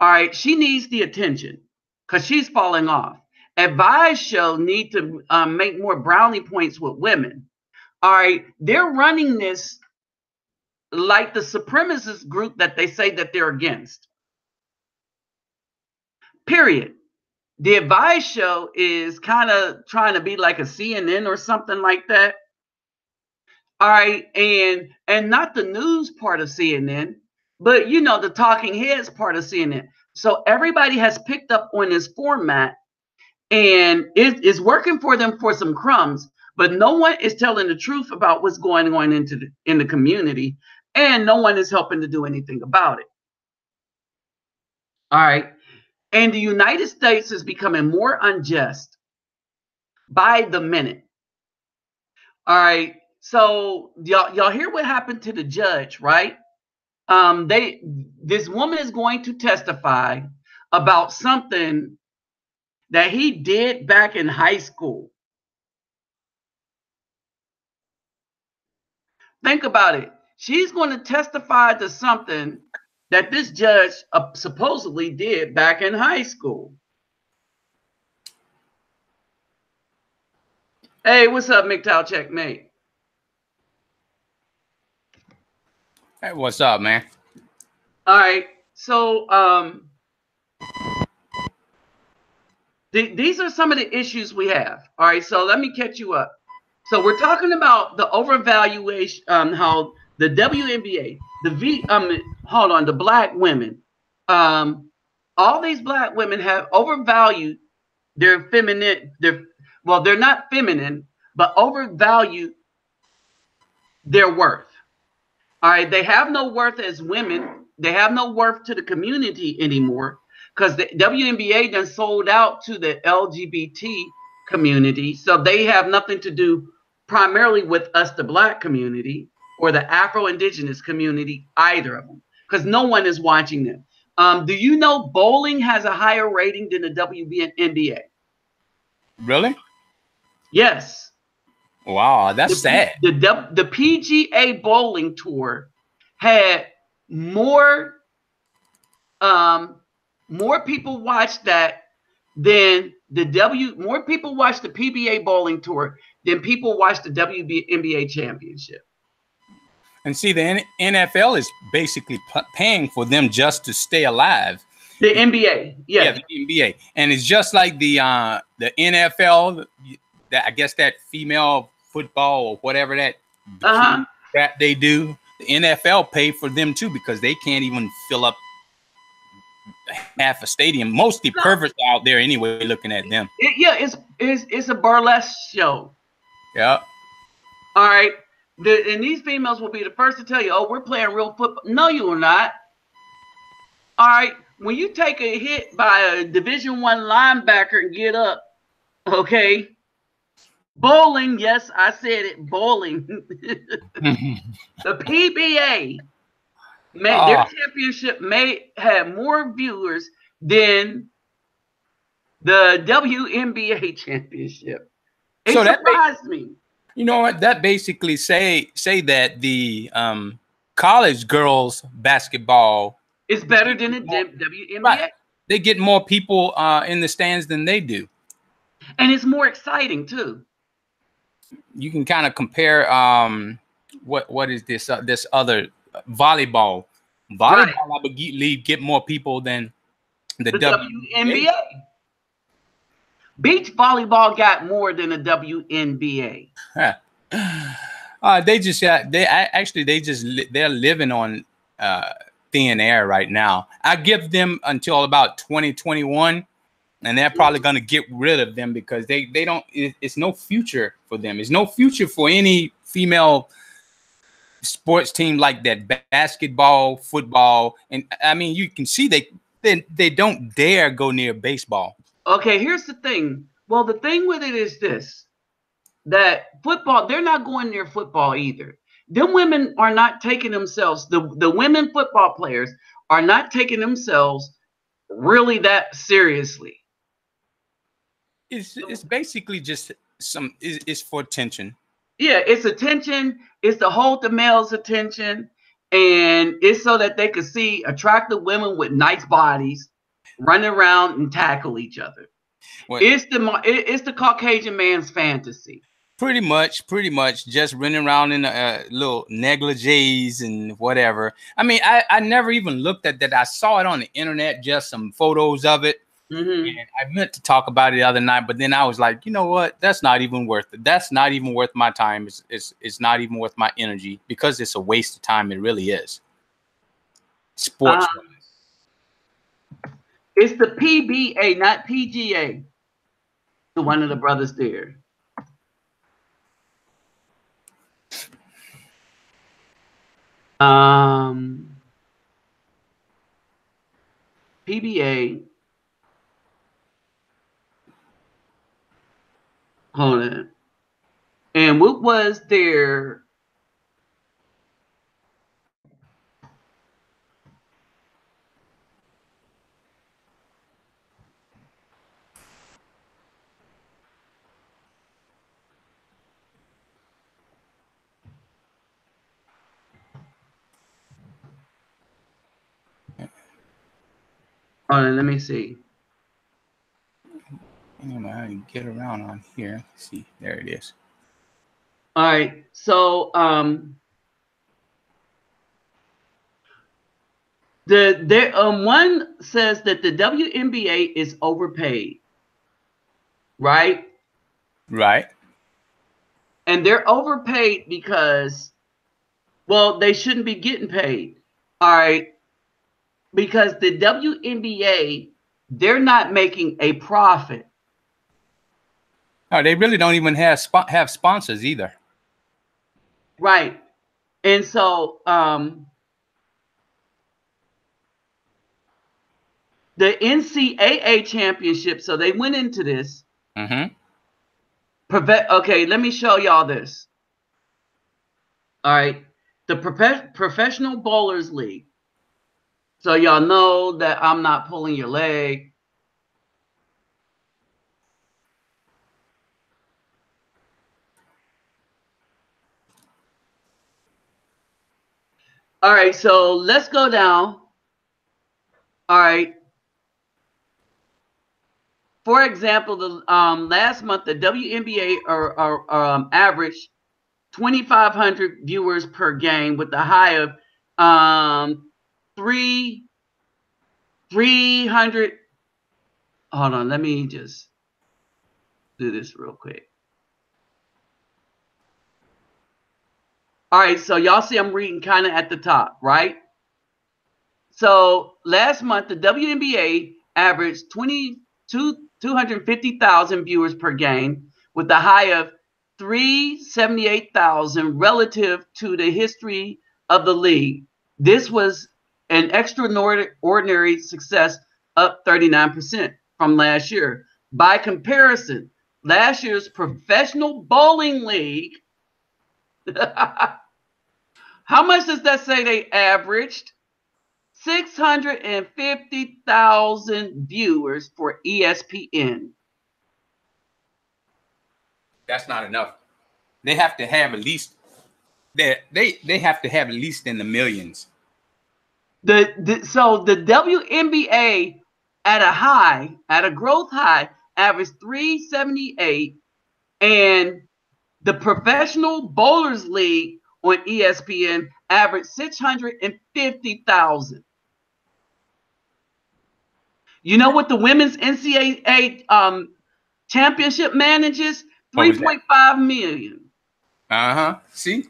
A: All right. She needs the attention because she's falling off. Wnba-How need to make more brownie points with women. All right. They're running this like the supremacist group that they say that they're against. Period. The Wnba-How is kind of trying to be like a CNN or something like that. All right, and not the news part of CNN, but you know the talking heads part of CNN. So everybody has picked up on this format, and it is working for them for some crumbs. But no one is telling the truth about what's going on in the community, and no one is helping to do anything about it. All right. And the United States is becoming more unjust by the minute. All right. So y'all hear what happened to the judge, right? This woman is going to testify about something that he did back in high school. Think about it. She's going to testify to something that this judge supposedly did back in high school. Hey, what's up, Wnba-How checkmate?
E: Hey, what's up, man?
A: All right. So these are some of the issues we have. All right. So let me catch you up. So we're talking about the overvaluation, how the WNBA, the black women, all these black women have overvalued their feminine, they're not feminine, but overvalued their worth. All right, they have no worth as women. They have no worth to the community anymore because the WNBA done sold out to the LGBT community. So they have nothing to do primarily with us, the black community, or the Afro-Indigenous community, either of them, because no one is watching them. Do you know bowling has a higher rating than the WNBA?
E: Really?
A: Yes.
E: Wow, that's sad.
A: The PGA bowling tour had more people watch that than more people watch the PBA bowling tour than people watch the WNBA championship.
E: And see, the NFL is basically paying for them just to stay alive.
A: The NBA,
E: yeah, the NBA, and it's just like the NFL. I guess that female football or whatever that they do. The NFL pay for them too because they can't even fill up half a stadium. Mostly perverts out there anyway, looking at them.
A: It's a burlesque show.
E: Yeah.
A: All right. And these females will be the first to tell you, "Oh, we're playing real football." No, you are not. All right. When you take a hit by a Division I linebacker and get up, okay. Bowling, yes, I said it. Bowling. The PBA, their championship may have more viewers than the WNBA championship. It surprised me.
E: You know what? That basically say that the college girls basketball
A: is better than the WNBA.
E: Right. They get more people in the stands than they do.
A: And it's more exciting too.
E: You can kind of compare what is this this other volleyball. Volleyball, I believe, get more people than the
A: WNBA. Beach volleyball got more than the WNBA.
E: They just they're living on thin air right now. I give them until about 2021, and they're probably going to get rid of them because they don't. It's no future for them. It's no future for any female sports team like that. Basketball, football, and I mean you can see they don't dare go near baseball.
A: Okay, here's the thing. Well, the thing with it is this, that football, they're not going near football either. Them women are not taking themselves, the women football players are not taking themselves really that seriously.
E: It's basically just it's for attention.
A: Yeah, it's attention. It's to hold the male's attention. And it's so that they could see attractive women with nice bodies running around and tackle each other. Well, it's the Caucasian man's fantasy.
E: Pretty much just running around in little negligees and whatever. I mean, I never even looked at that. I saw it on the internet, just some photos of it. And I meant to talk about it the other night, but then I was like, you know what? That's not even worth it. That's not even worth my time. It's not even worth my energy because it's a waste of time. It really is. Sports.
A: It's the PBA, not PGA. To one of the brothers there. PBA. Hold on. And what was their hold on, let me see.
E: I don't know how you get around on here. Let's see, there it is.
A: All right, so one says that the WNBA is overpaid, right?
E: Right.
A: And they're overpaid because, well, they shouldn't be getting paid. All right, because the WNBA, they're not making a profit.
E: No, they really don't even have sponsors either.
A: Right. And so the NCAA championship, so they went into this. Okay, let me show y'all this. All right. The Professional Bowlers League. So y'all know that I'm not pulling your leg. All right, so let's go down. All right. For example, the last month the WNBA averaged 2,500 viewers per game with a high of 300. Hold on, let me just do this real quick. All right, so y'all see I'm reading kind of at the top, right? So last month, the WNBA averaged 250,000 viewers per game with a high of 378,000 relative to the history of the league. This was an extraordinary success, up 39% from last year. By comparison, last year's Professional Bowling League, how much does that say they averaged? 650,000 viewers for ESPN.
E: That's not enough. They have to have at least they have to have at least in the millions.
A: So the WNBA at a growth high, averaged 378, and the Professional Bowlers League on ESPN averaged 650,000. You know what the women's NCAA championship manages? 3.5 million.
E: See,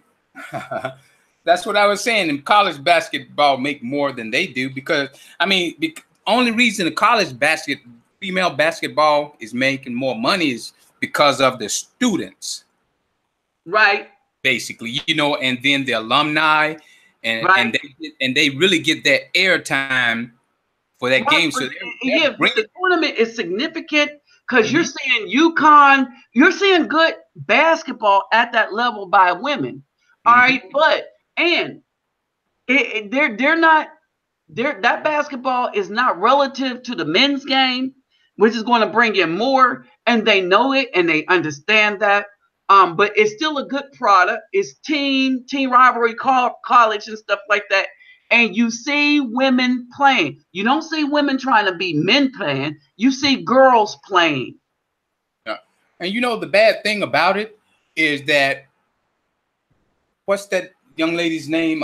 E: that's what I was saying. And college basketball make more than they do because I mean, the only reason the female basketball is making more money is because of the students,
A: right?
E: Basically, you know, and then the alumni, and they really get that airtime for that game. So
A: yeah, the tournament is significant because you're seeing UConn, you're seeing good basketball at that level by women. All right, but that basketball is not relative to the men's game, which is going to bring in more, and they know it and they understand that. But it's still a good product. It's team rivalry, college and stuff like that. And you see women playing. You don't see women trying to be men playing. You see girls playing.
E: Yeah. And you know the bad thing about it is that what's that young lady's name?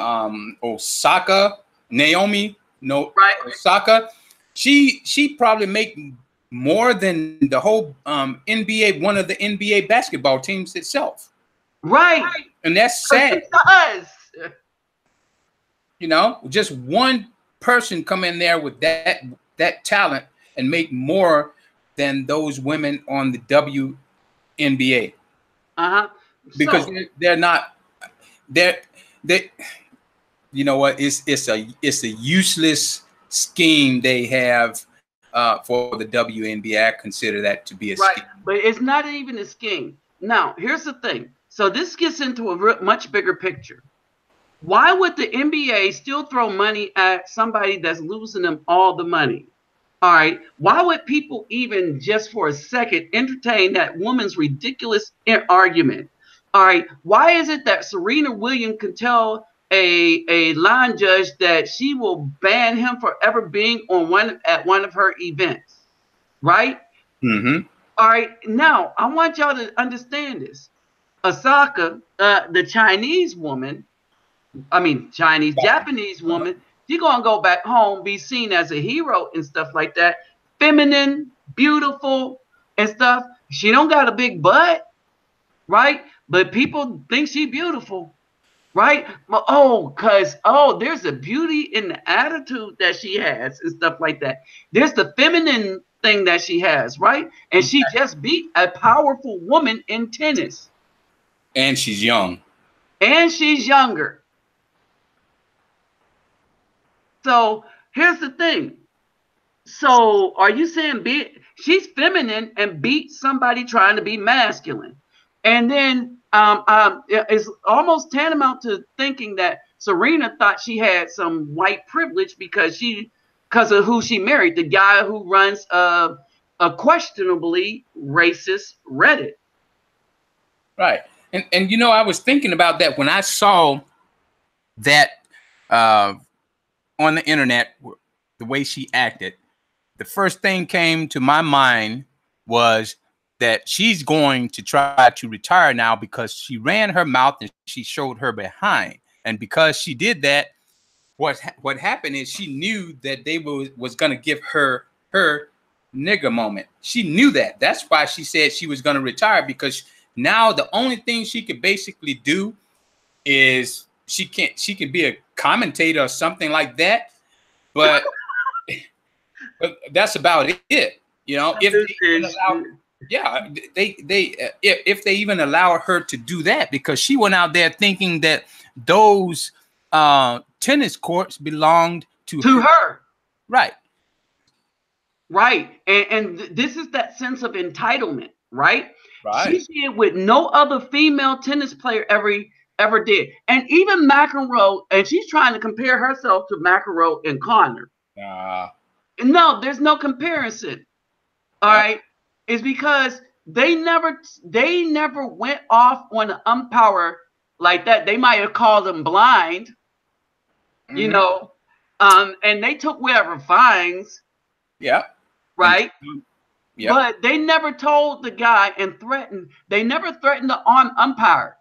E: Osaka, Naomi, Osaka. She probably make more than the whole NBA, one of the NBA basketball teams itself.
A: Right.
E: And that's sad.
A: It does.
E: You know, just one person come in there with that talent and make more than those women on the WNBA. Because they're not you know what, it's a useless scheme they have for the WNBA. I consider that to be a scheme.
A: But it's not even a scheme. Now, here's the thing. So this gets into a much bigger picture. Why would the NBA still throw money at somebody that's losing them all the money? All right. Why would people even just for a second entertain that woman's ridiculous argument? All right. Why is it that Serena Williams can tell a line judge that she will ban him forever being on at one of her events? Right? All right. Now, I want y'all to understand this. Osaka, the Japanese woman, she's going to go back home, be seen as a hero and stuff like that. Feminine, beautiful and stuff. She don't got a big butt, right? But people think she's beautiful, right? There's a beauty in the attitude that she has and stuff like that. There's the feminine thing that she has, right? And she just beat a powerful woman in tennis.
E: And she's young.
A: And she's younger. So here's the thing. So are you saying she's feminine and beat somebody trying to be masculine? And then it's almost tantamount to thinking that Serena thought she had some white privilege because of who she married, the guy who runs a questionably racist Reddit.
E: Right. And you know, I was thinking about that when I saw that on the internet, the way she acted. The first thing came to my mind was that she's going to try to retire now because she ran her mouth and she showed her behind. And because she did that, what happened is she knew that they was going to give her nigger moment. She knew that. That's why she said she was going to retire, because now the only thing she could basically do is she can be a commentator or something like that, but that's about it. You know, if they even allow her to do that, because she went out there thinking that those tennis courts belonged to
A: her.
E: Right.
A: And this is that sense of entitlement, right?
E: Right.
A: She did what no other female tennis player ever did. And even McEnroe, and she's trying to compare herself to McEnroe and Connor. No, there's no comparison. All right. It's because they never went off on an umpire like that. They might have called them blind, you know, and they took whatever fines.
E: Yeah.
A: Right. But they never told the guy and threatened. They never threatened the umpire.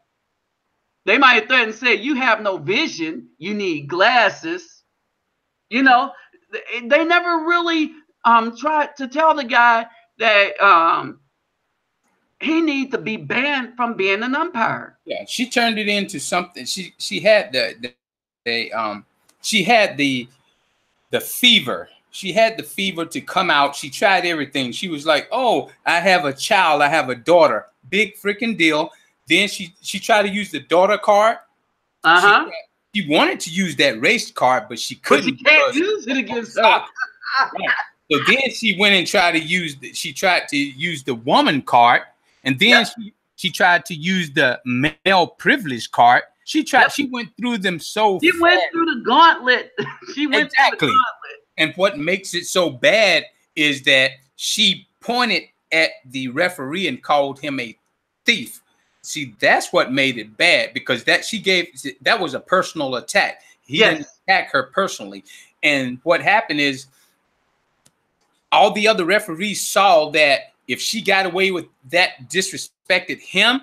A: They might have threatened and said, "You have no vision. You need glasses." You know, they never really tried to tell the guy that he needs to be banned from being an umpire.
E: Yeah, she turned it into something. She had she had the fever. She had the fever to come out. She tried everything. She was like, "Oh, I have a child. I have a daughter. Big freaking deal." Then she tried to use the daughter card. She wanted to use that race card, but she couldn't.
A: But she can't use it against her.
E: Right. So then she went and tried to use. She tried to use the woman card, and then she tried to use the male privilege card. She tried. She went through them so.
A: She went through the gauntlet. She went through the gauntlet.
E: And what makes it so bad is that she pointed at the referee and called him a thief. See, that's what made it bad, because that was a personal attack. He didn't attack her personally. And what happened is all the other referees saw that if she got away with that, disrespected him,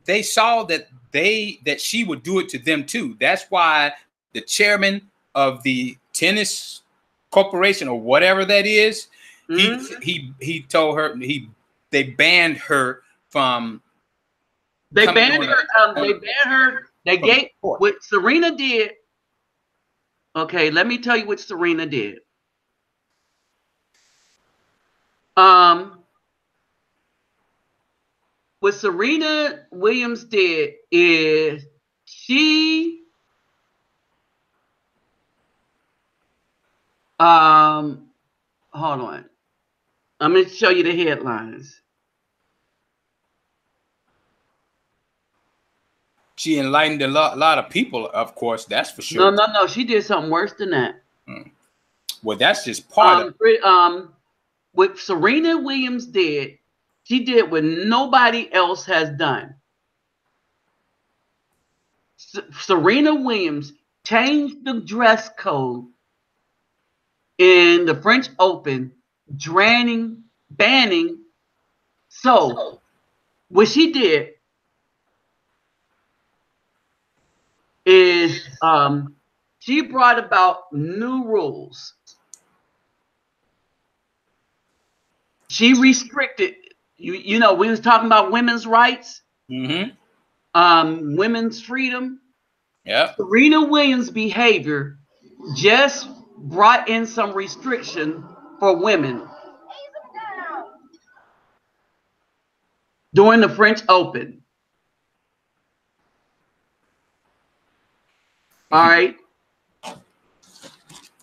E: they saw that she would do it to them too. That's why the chairman of the tennis corporation, or whatever that is, he told her they banned her from.
A: They banned her. They gave what Serena did. Okay, let me tell you what Serena did. What Serena Williams did is she hold on. I'm going to show you the headlines.
E: She enlightened a lot of people, of course, that's for sure.
A: No. She did something worse than that.
E: Well, that's just part of it.
A: What Serena Williams did, she did what nobody else has done. Serena Williams changed the dress code in the French Open, banning. So, what she did is she brought about new rules. She restricted, you know, we was talking about women's rights, women's freedom.
E: Yeah.
A: Serena Williams' behavior just brought in some restriction for women during the French Open. All right.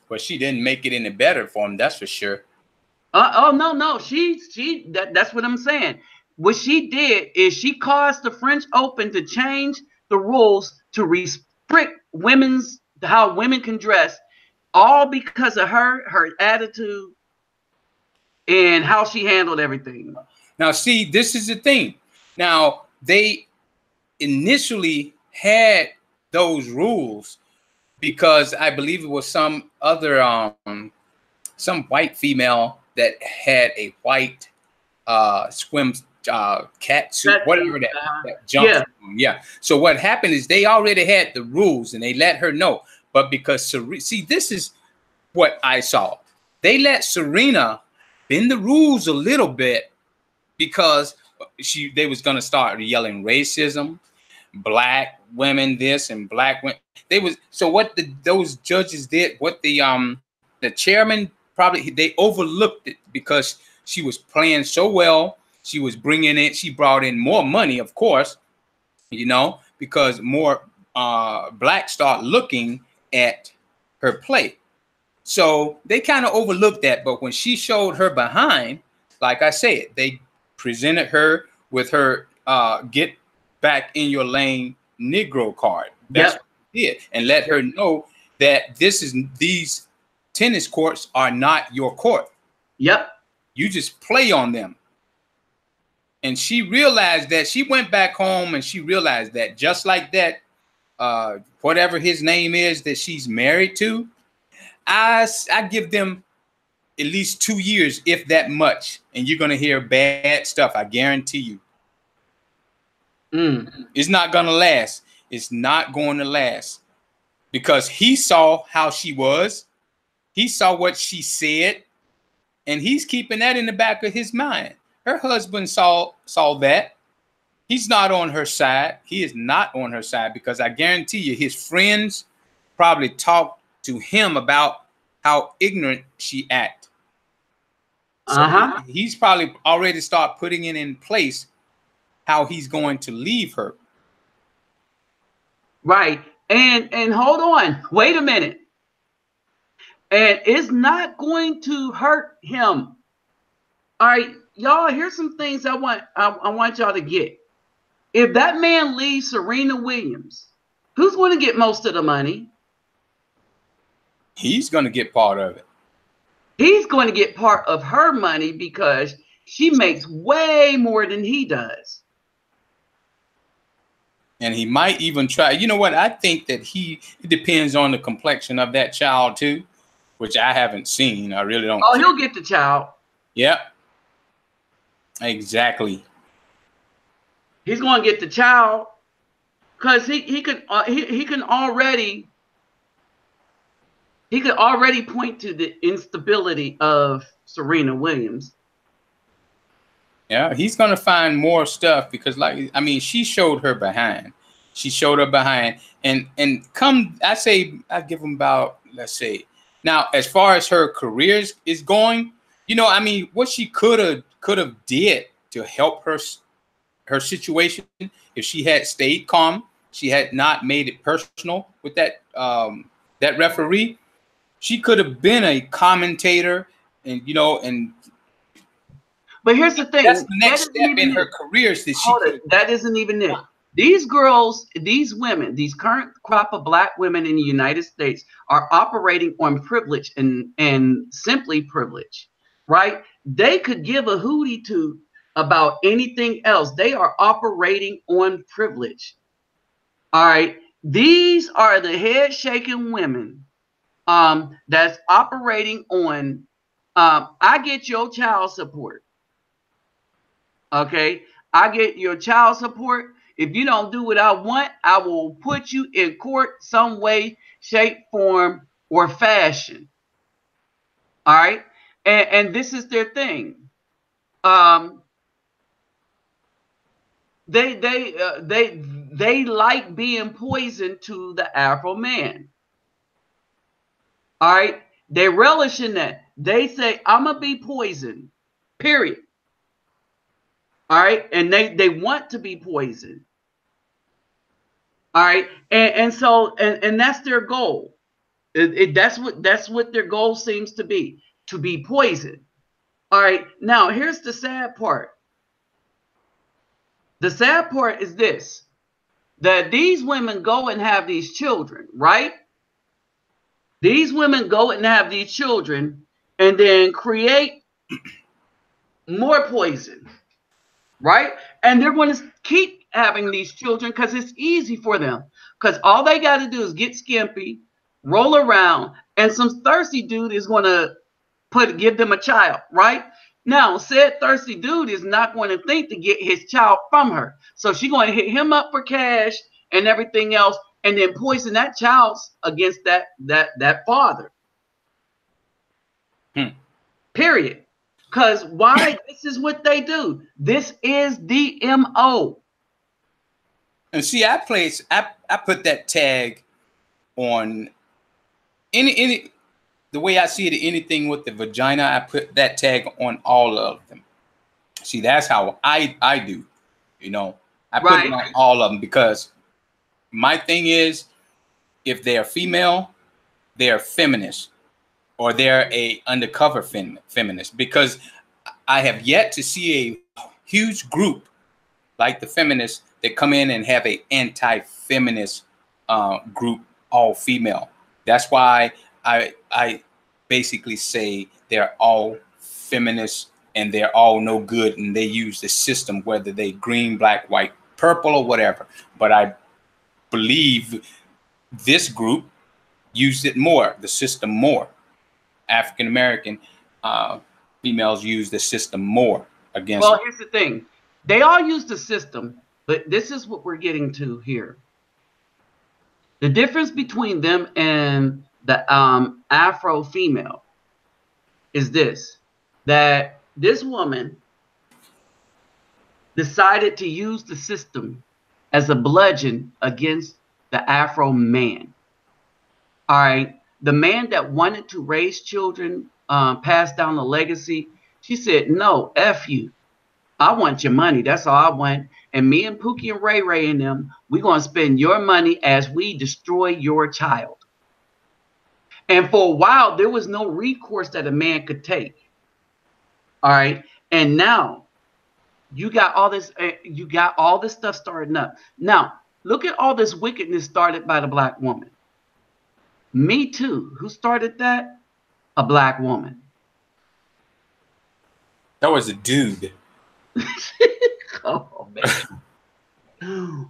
E: But she didn't make it any better for him, that's for sure.
A: Oh no. That's what I'm saying. What she did is she caused the French Open to change the rules to restrict how women can dress, all because of her attitude and how she handled everything.
E: Now, see, this is the thing. Now, they initially had those rules because I believe it was some other some white female that had a white swim cat suit, whatever that jumpsuit. Yeah. So what happened is they already had the rules and they let her know. But because see, this is what I saw. They let Serena bend the rules a little bit because they was gonna start yelling racism, black women this and black women. So what those judges did, what the chairman probably, they overlooked it because she was playing so well. She was bringing in, she brought in more money, of course, you know, because more blacks start looking at her play. So they kind of overlooked that. But when she showed her behind, like I said, they presented her with her get back in your lane Negro card. That's what they did, and let her know that these tennis courts are not your court.
A: Yep. You
E: just play on them. And she realized that. She went back home and she realized that, just like that, whatever his name is that she's married to, I give them at least 2 years, if that much, and you're gonna hear bad stuff. I guarantee you. It's not gonna last. It's not going to last because he saw how she was. He saw what she said, and he's keeping that in the back of his mind. Her husband saw that. He's not on her side. He is not on her side because I guarantee you his friends probably talked to him about how ignorant she acted. So he's probably already started putting it in place how he's going to leave her.
A: Right. And hold on. Wait a minute. And it's not going to hurt him. All right, y'all, here's some things I want y'all to get. If that man leaves Serena Williams, who's going to get most of the money?
E: He's going to get part of it.
A: He's going to get part of her money because she makes way more than he does.
E: And he might even try. You know what? I think that it depends on the complexion of that child too, which I haven't seen. I really don't.
A: Oh, he'll get the child.
E: Yep. Exactly.
A: He's going to get the child because he could already point to the instability of Serena Williams.
E: Yeah, he's gonna find more stuff because, like, I mean, she showed her behind. She showed her behind, and I give him about, let's say, now as far as her career is going, you know, I mean, what she could have did to help her situation if she had stayed calm, she had not made it personal with that referee. She could have been a commentator, and you know, and.
A: But here's the thing.
E: That's the next step in her career.
A: That isn't even it. These girls, these women, these current crop of black women in the United States are operating on privilege and simply privilege, right? They could give a hootie to about anything else. They are operating on privilege. All right. These are the head shaking women that's operating on I get your child support. Okay, I get your child support. If you don't do what I want, I will put you in court some way, shape, form, or fashion. All right, and this is their thing. They like being poisoned to the Afro man. All right, they relish in that. They say, "I'm gonna be poisoned." Period. All right, and they want to be poisoned. All right, and so that's their goal. That's what their goal seems to be poisoned. All right, now here's the sad part. The sad part is this: that these women go and have these children, right? These women go and have these children, and then create more poison. Right? And they're going to keep having these children because it's easy for them. Because all they got to do is get skimpy, roll around, and some thirsty dude is going to give them a child. Right? Now, said thirsty dude is not going to think to get his child from her. So she's going to hit him up for cash and everything else, and then poison that child against that father. Period. Because why? This is what they do. This is the MO.
E: And see, I put that tag on any the way I see it, anything with the vagina, I put that tag on all of them. See, that's how I do. You know, I put it on all of them because my thing is, if they're female, they're feminist. Or they're a undercover feminist, because I have yet to see a huge group like the feminists that come in and have a anti-feminist group, all female. That's why I basically say they're all feminists and they're all no good, and they use the system, whether they green, black, white, purple, or whatever. But I believe this group used it more, the system more. African American females use the system more against.
A: Well, here's the thing. They all use the system, but this is what we're getting to here. The difference between them and the Afro female is this, that this woman decided to use the system as a bludgeon against the Afro man. All right. The man that wanted to raise children, pass down the legacy, she said, no, F you. I want your money. That's all I want. And me and Pookie and Ray Ray and them, we're going to spend your money as we destroy your child. And for a while, there was no recourse that a man could take. All right. And now you got all this stuff starting up. Now, look at all this wickedness started by the black woman. Me Too. Who started that? A black woman.
E: That was a dude.
A: Oh, man.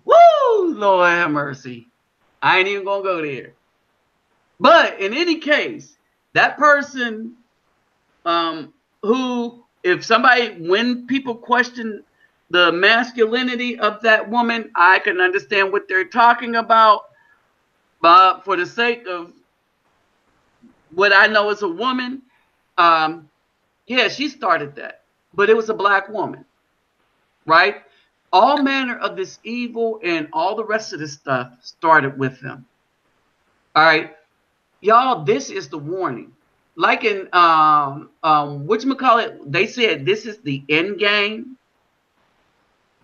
A: Woo! Lord have mercy. I ain't even going to go there. But in any case, that person who, when people question the masculinity of that woman, I can understand what they're talking about. But for the sake of what I know as a woman, yeah, she started that. But it was a black woman, right? All manner of this evil and all the rest of this stuff started with them. All right. Y'all, this is the warning. Like in whatchamacallit, they said this is the end game.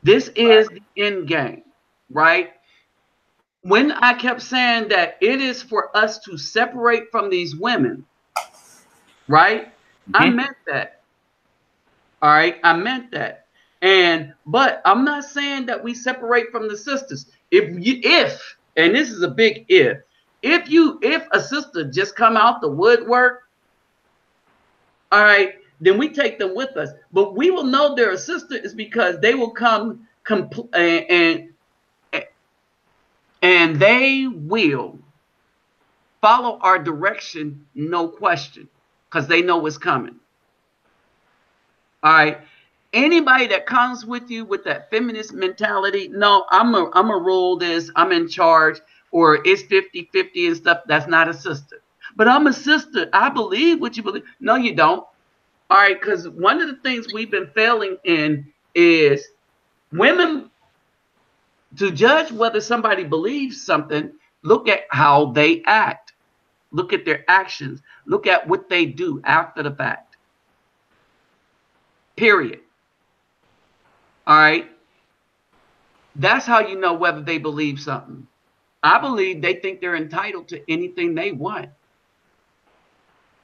A: This is the end game, right? When I kept saying that it is for us to separate from these women, right? Mm-hmm. I meant that. All right, I meant that. But I'm not saying that we separate from the sisters. If and this is a big if a sister just come out the woodwork, all right, then we take them with us. But we will know they're a sister is because they will come and they will follow our direction, no question, because they know what's coming. All right. Anybody that comes with you with that feminist mentality, no, I'm a rule this, I'm in charge, or it's 50-50 and stuff, that's not a sister. But I'm a sister. I believe what you believe. No, you don't. All right, because one of the things we've been failing in is women, to judge whether somebody believes something, look at how they act. Look at their actions. Look at what they do after the fact. Period. All right. That's how you know whether they believe something. I believe they think they're entitled to anything they want.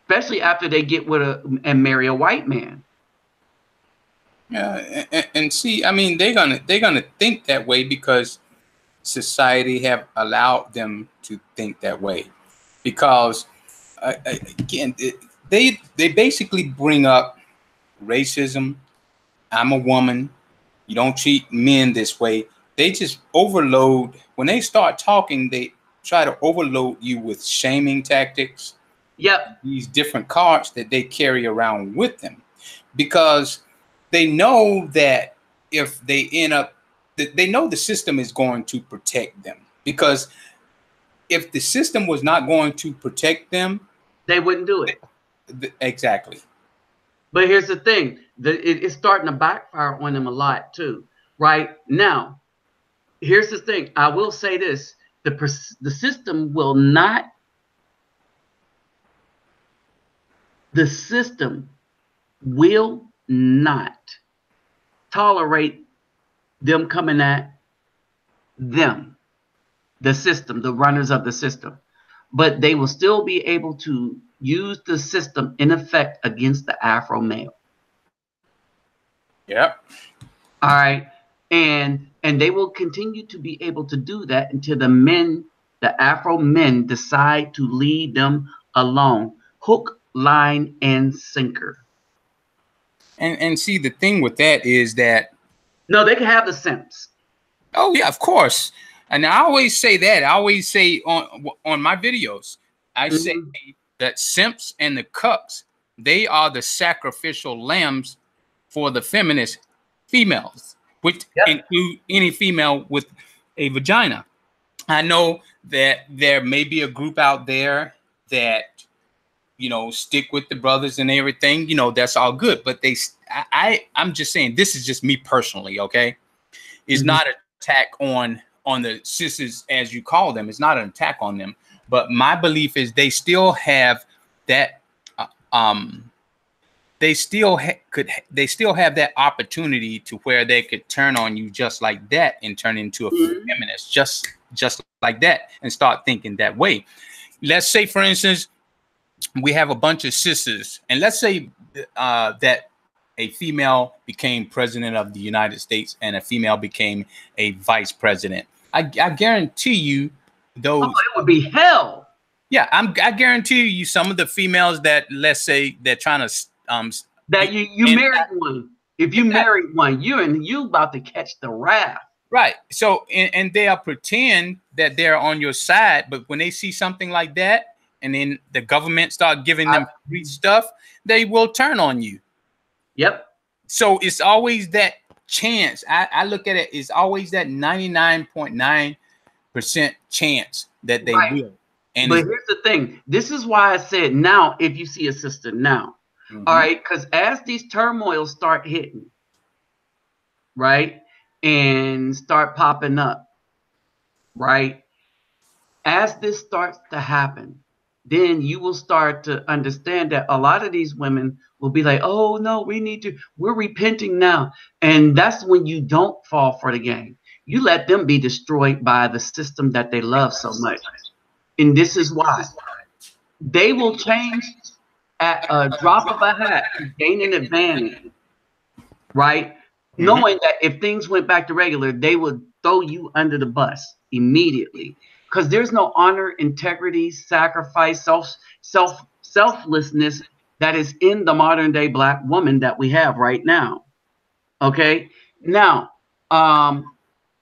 A: Especially after they get with and marry a white man.
E: Yeah, and see, I mean, they're gonna think that way because society have allowed them to think that way. Because again, they basically bring up racism. I'm a woman. You don't treat men this way. They just overload. When they start talking, they try to overload you with shaming tactics.
A: Yep.
E: These different cards that they carry around with them, because they know that if they end up, they know the system is going to protect them. Because if the system was not going to protect them,
A: they wouldn't do it.
E: Exactly.
A: But here's the thing. It's starting to backfire on them a lot too. Right now, here's the thing. I will say this. The system will not. The system will not tolerate them coming at them, the system, the runners of the system. But they will still be able to use the system in effect against the Afro male.
E: Yep.
A: All right. And they will continue to be able to do that until the Afro men decide to leave them alone. Hook, line, and sinker.
E: And see, the thing with that is that
A: no, they can have the simps.
E: Oh yeah, of course. And I always say that. I always say on my videos, I say that simps and the cucks they are the sacrificial lambs for the feminist females, which include any female with a vagina. I know that there may be a group out there that, you know, stick with the brothers and everything, you know, that's all good. But I'm just saying, this is just me personally, okay? It's not an attack on the sisters, as you call them. It's not an attack on them. But my belief is they still have that, they still have that opportunity to where they could turn on you just like that and turn into a feminist, just like that, and start thinking that way. Let's say, for instance, we have a bunch of sisters, and let's say that a female became president of the United States and a female became a vice president. I guarantee you those.
A: Oh, it would be hell.
E: Yeah, I guarantee you some of the females that, let's say, they're trying to
A: that you married one. If you married one, you about to catch the wrath.
E: Right. So and they'll pretend that they're on your side, but when they see something like that, and then the government start giving them free stuff, they will turn on you. Yep. So it's always that chance. I look at it, it's always that 99.9% chance that they will. And
A: but here's the thing. This is why I said now, if you see a sister now, all right, because as these turmoils start hitting, right, and start popping up, right, as this starts to happen, then you will start to understand that a lot of these women will be like, oh, no, we're repenting now. And that's when you don't fall for the game. You let them be destroyed by the system that they love so much. And this is why. They will change at a drop of a hat to gain an advantage, right? Knowing that if things went back to regular, they would throw you under the bus immediately. Because there's no honor, integrity, sacrifice, selflessness that is in the modern day Black woman that we have right now. Okay? Now,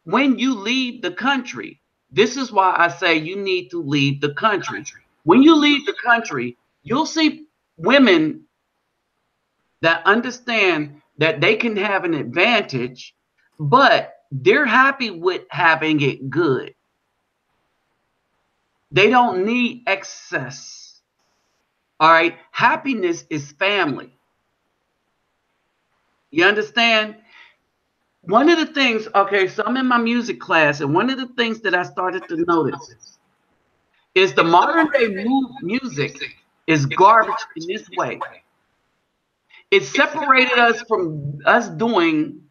A: when you leave the country, this is why I say you need to leave the country. When you leave the country, you'll see women that understand that they can have an advantage, but they're happy with having it good. They don't need excess. All right. Happiness is family. You understand? One of the things, okay, so I'm in my music class, and one of the things that I started to notice is the modern day music is garbage in this way. It separated us from us doing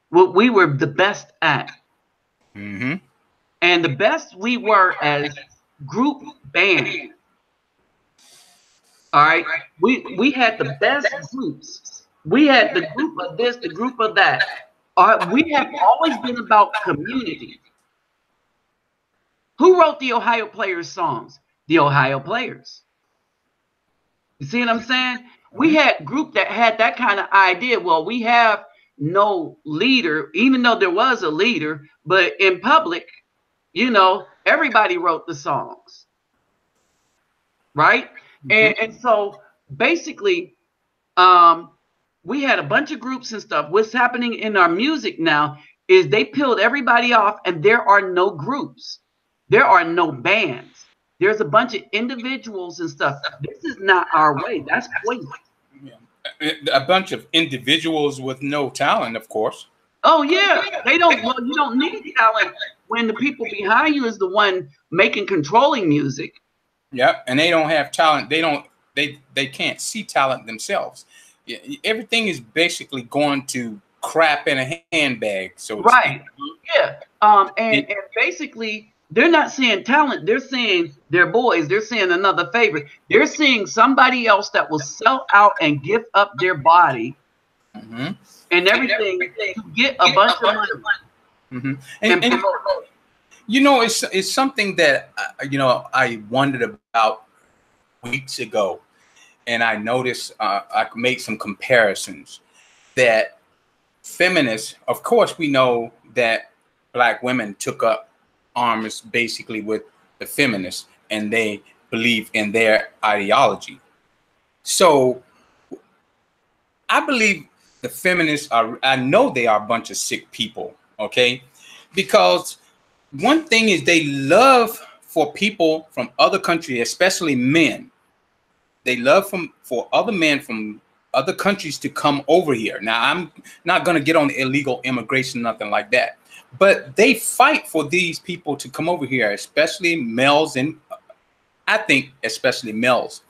A: what we were the best at. And the best we were as group band. All right. We had the best groups. We had the group of this, the group of that. We have always been about community. Who wrote the Ohio Players songs? The Ohio Players. You see what I'm saying? We had group that had that kind of idea. Well, we have no leader, even though there was a leader, but in public, you know, everybody wrote the songs, right? And so basically, we had a bunch of groups and stuff. What's happening in our music now is they peeled everybody off, and there are no groups. There are no bands. There's a bunch of individuals and stuff. This is not our way. That's poison.
E: A bunch of individuals with no talent, of course.
A: Oh yeah, they don't. Well, you don't need talent when the people behind you is the one controlling music.
E: Yeah, and they don't have talent. They can't see talent themselves. Everything is basically going to crap in a handbag. So
A: right, yeah. And basically they're not seeing talent. They're seeing their boys. They're seeing another favorite. They're seeing somebody else that will sell out and give up their body. And everything to get a bunch of money.
E: And you know, it's something that you know, I wondered about weeks ago, and I noticed I made some comparisons that feminists, of course, we know that Black women took up arms basically with the feminists, and they believe in their ideology. So I believe the feminists are, I know they are a bunch of sick people, okay? Because one thing is they love for people from other countries, especially men. They love for other men from other countries to come over here. Now, I'm not going to get on illegal immigration, nothing like that. But they fight for these people to come over here, especially males, and I think especially males,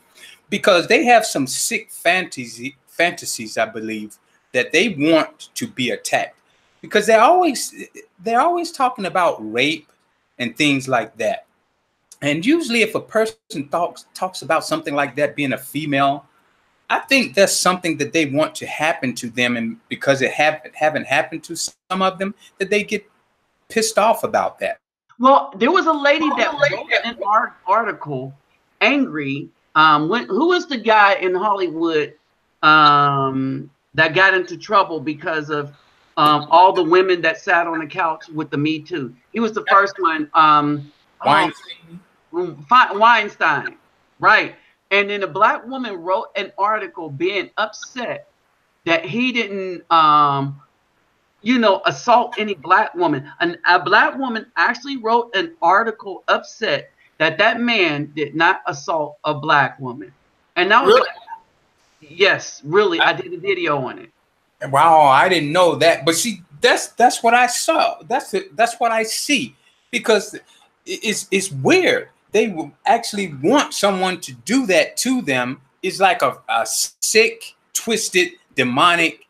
E: because they have some sick fantasies, I believe, that they want to be attacked, because they're always talking about rape and things like that. And usually if a person talks about something like that, being a female, I think that's something that they want to happen to them, and because it haven't happened to some of them, that they get pissed off about that.
A: Well, there was a lady that wrote an article angry. Who was the guy in Hollywood that got into trouble because of all the women that sat on the couch with the Me Too? He was the first one. Weinstein, right? And then a black woman wrote an article being upset that he didn't, assault any black woman. A black woman actually wrote an article upset that man did not assault a black woman. And that was
E: really?
A: Yes, really. I did a video on it.
E: Wow, I didn't know that. But see, that's what I saw. That's what I see, because it's weird. They will actually want someone to do that to them. It's like a sick, twisted, demonic.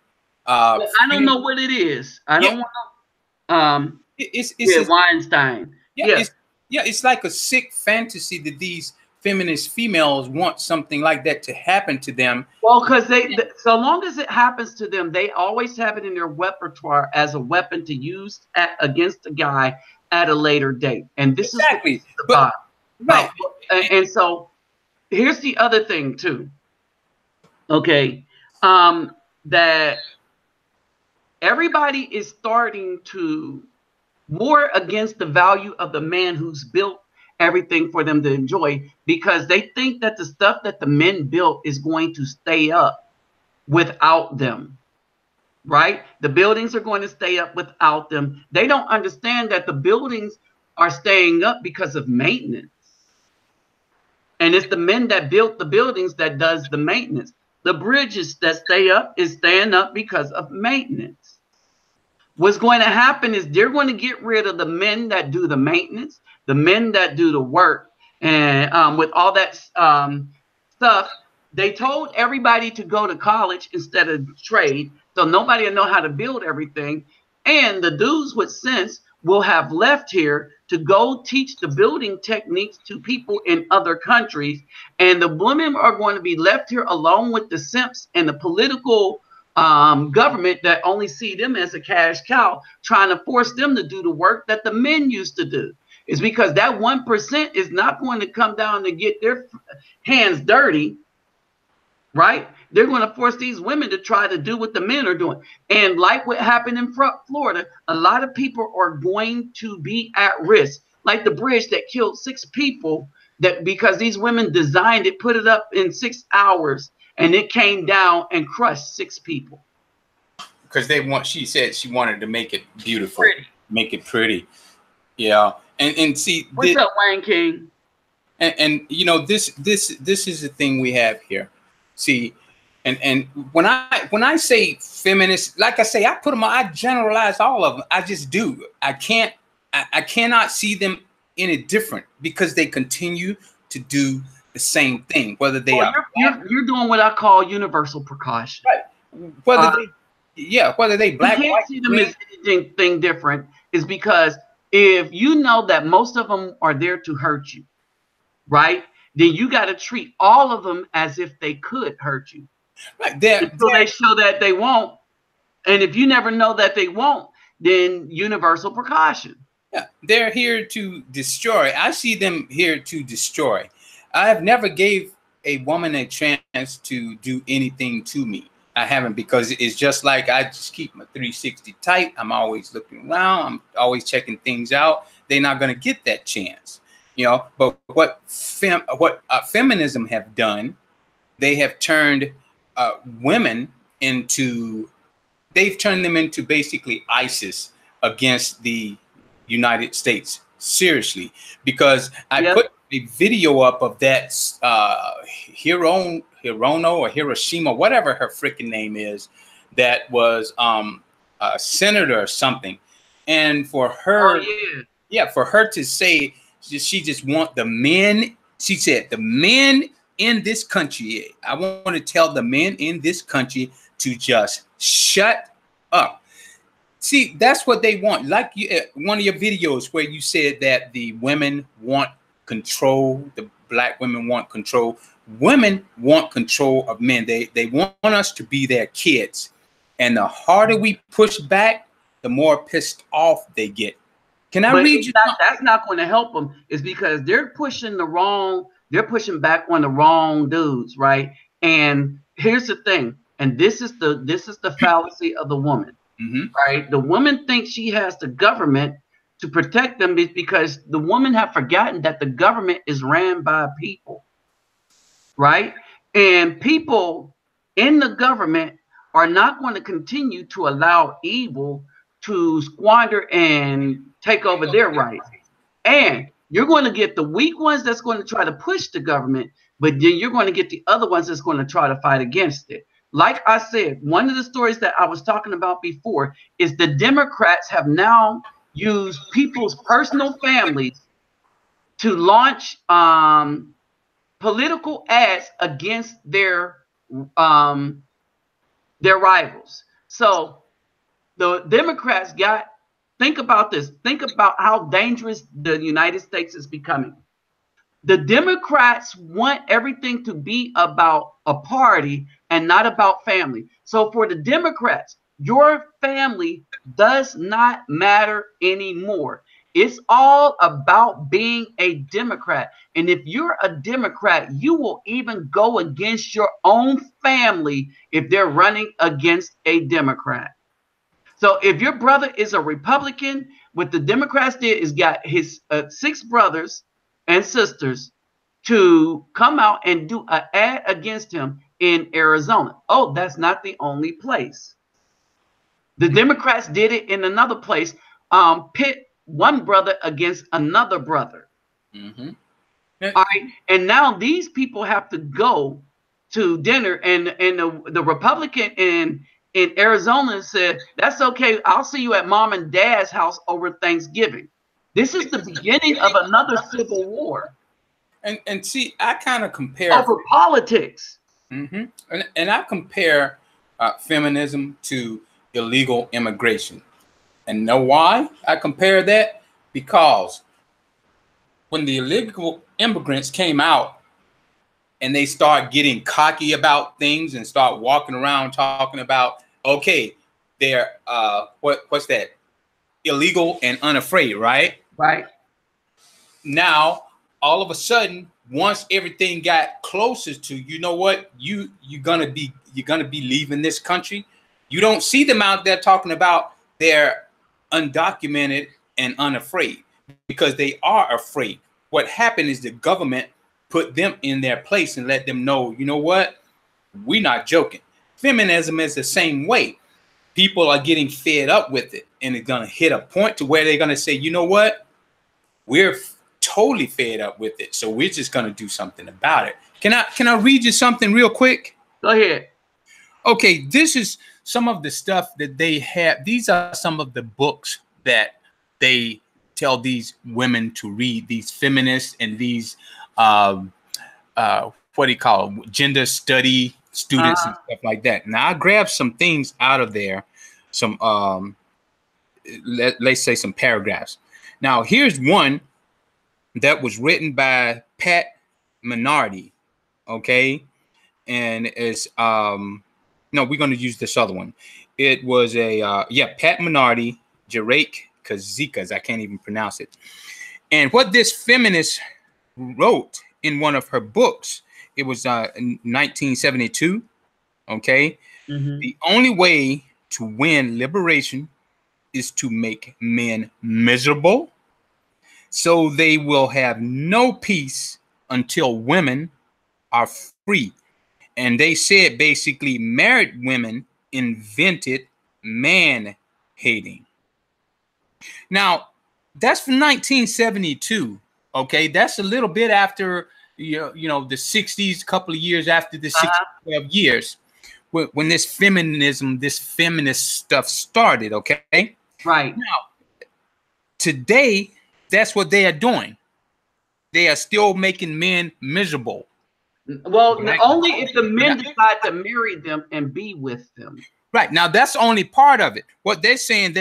A: I don't know what it is. I don't want to. It's Weinstein.
E: Yeah, it's like a sick fantasy that these feminist females want something like that to happen to them.
A: Well, because so long as it happens to them, they always have it in their repertoire as a weapon to use against a guy at a later date. And this is the bottom. Right. And so here's the other thing too. Okay. That everybody is starting to war against the value of the man who's built everything for them to enjoy, because they think that the stuff that the men built is going to stay up without them. Right? The buildings are going to stay up without them. They don't understand that the buildings are staying up because of maintenance. And it's the men that built the buildings that does the maintenance. The bridges that stay up is staying up because of maintenance. What's going to happen is they're going to get rid of the men that do the maintenance, the men that do the work. And with all that stuff, they told everybody to go to college instead of trade. So nobody will know how to build everything. And the dudes with sense will have left here to go teach the building techniques to people in other countries. And the women are going to be left here alone with the simps and the political government that only see them as a cash cow, trying to force them to do the work that the men used to do. It's because that 1% is not going to come down and get their hands dirty, right? They're going to force these women to try to do what the men are doing. And like what happened in Florida, a lot of people are going to be at risk, like the bridge that killed 6 people, that because these women designed it, put it up in 6 hours, and it came down and crushed 6 people.
E: Because she said she wanted to make it beautiful, make it pretty. Yeah. And see,
A: what's up, Wayne King?
E: And you know, this is the thing we have here. See, and when I say feminist, like I say, I put them, I generalize all of them. I just do. I cannot see them any different, because they continue to do the same thing, whether they are.
A: You're doing what I call universal precaution.
E: Right. Whether they black,
A: you can't see them as anything different, is because if you know that most of them are there to hurt you, right? Then you got to treat all of them as if they could hurt you.
E: Right.
A: Until they show that they won't. And if you never know that they won't, then universal precaution.
E: Yeah, they're here to destroy. I see them here to destroy. I have never gave a woman a chance to do anything to me. I haven't, because it's just like I just keep my 360 tight. I'm always looking around. I'm always checking things out. They're not going to get that chance, you know. But what feminism have done they have turned women into, they've turned them into basically ISIS against the United States. Seriously, because I put a video up of that Hirono or Hiroshima, whatever her freaking name is, that was a senator or something, and for her, for her to say she just want the men. She said the men in this country. I want to tell the men in this country to just shut up. See, that's what they want. Like you, one of your videos where you said that the women want control, the black women want control. Women want control of men. They want us to be their kids. And the harder we push back, the more pissed off they get. Can I read you?
A: That's not going to help them. It's because they're pushing back on the wrong dudes, right? And here's the thing, and this is the fallacy of the woman. Right? The woman thinks she has the government to protect them because the women have forgotten that the government is ran by people, right? And people in the government are not going to continue to allow evil to squander and take over their rights. And you're going to get the weak ones that's going to try to push the government, but then you're going to get the other ones that's going to try to fight against it. Like I said, one of the stories that I was talking about before is the Democrats have now used people's personal families to launch political ads against their rivals. So the Democrats think about this. Think about how dangerous the United States is becoming. The Democrats want everything to be about a party and not about family. So for the Democrats, your family does not matter anymore. It's all about being a Democrat. And if you're a Democrat, you will even go against your own family if they're running against a Democrat. So if your brother is a Republican, what the Democrats did is got his 6 brothers and sisters to come out and do an ad against him in Arizona. Oh, that's not the only place. The Democrats did it in another place, pit one brother against another brother. All right, and now these people have to go to dinner, and the Republican in Arizona said, that's okay, I'll see you at mom and dad's house over Thanksgiving. This is the beginning of another civil war.
E: And see, I kind of compare
A: over politics.
E: And I compare feminism to illegal immigration. And know why I compare that? Because when the illegal immigrants came out and they start getting cocky about things and start walking around talking about, okay, they're what's that? Illegal and unafraid, right?
A: Right.
E: Now, all of a sudden, once everything got closer to, you know what, you're gonna be leaving this country. You don't see them out there talking about they're undocumented and unafraid, because they are afraid. What happened is the government put them in their place and let them know, you know what, we're not joking. Feminism is the same way. People are getting fed up with it, and it's gonna hit a point to where they're gonna say, you know what, we're totally fed up with it, so we're just gonna do something about it. Can I read you something real quick?
A: Go ahead.
E: Okay, this is some of the stuff that they have. These are some of the books that they tell these women to read, these feminists and these what do you call them? Gender study students and stuff like that. Now I grabbed some things out of there, some let's say some paragraphs. Now here's one that was written by Pat Minardi, okay, and it's no, we're going to use this other one. It was a Pat Minardi, Jarek Kazikas, I can't even pronounce it. And what this feminist wrote in one of her books, it was in 1972, okay? The only way to win liberation is to make men miserable, so they will have no peace until women are free. And they said basically married women invented man hating. Now, that's from 1972. Okay, that's a little bit after the 60s, a couple of years after the 12 years when this feminism, this feminist stuff started. Okay,
A: right
E: now today, that's what they are doing. They are still making men miserable.
A: Well, right? Only if the men decide to marry them and be with them.
E: Right. Now, that's only part of it. What they're saying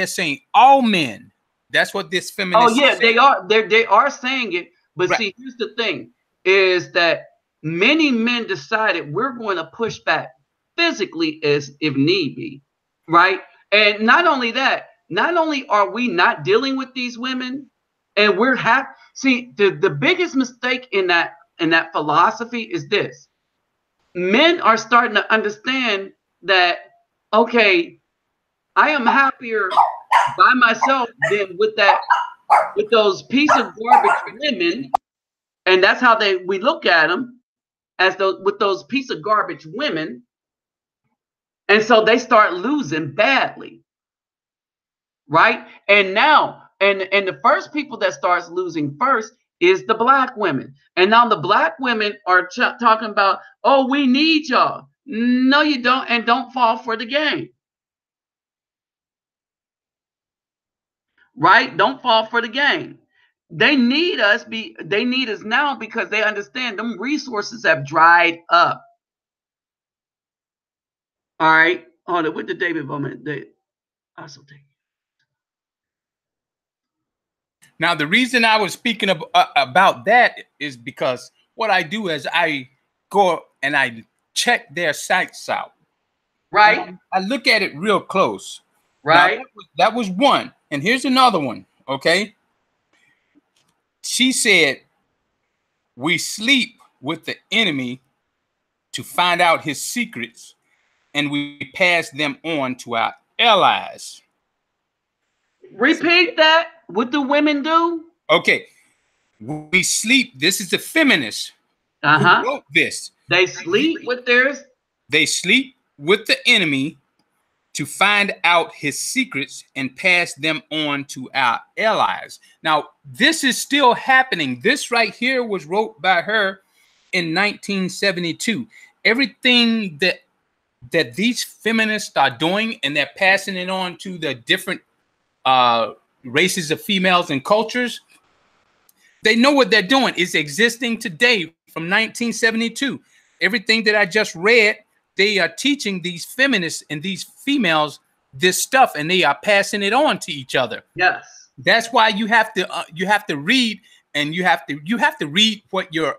E: all men. That's what this feminist.
A: Oh, yeah, they are saying it. But right. See, here's the thing, is that many men decided we're going to push back physically as if need be. Right. And not only that, not only are we not dealing with these women, and we're see, the biggest mistake in that philosophy is this. Men are starting to understand that, okay, I am happier by myself than with those piece of garbage women, and that's how we look at them, as with those piece of garbage women, and so they start losing badly, right? And now, and the first people that starts losing first is the black women. And now the black women are talking about, oh, we need y'all. No, you don't, and don't fall for the game. Right? Don't fall for the game. They need us now because they understand them resources have dried up. All right. Hold on. With the David Bowman, they also take.
E: Now, the reason I was speaking about that is because what I do is I go and I check their sites out.
A: Right.
E: I look at it real close.
A: Right.
E: Now, that was one. And here's another one. Okay. She said, we sleep with the enemy to find out his secrets, and we pass them on to our allies.
A: Repeat that. What do women do?
E: Okay. We sleep. This is the feminist who wrote this.
A: They sleep with theirs.
E: They sleep with the enemy to find out his secrets and pass them on to our allies. Now, this is still happening. This right here was wrote by her in 1972. Everything that these feminists are doing, and they're passing it on to the different races of females and cultures, they know what they're doing. It's existing today from 1972. Everything that I just read, they are teaching these feminists and these females this stuff, and they are passing it on to each other.
A: Yes,
E: that's why you have to read, and you have to read what your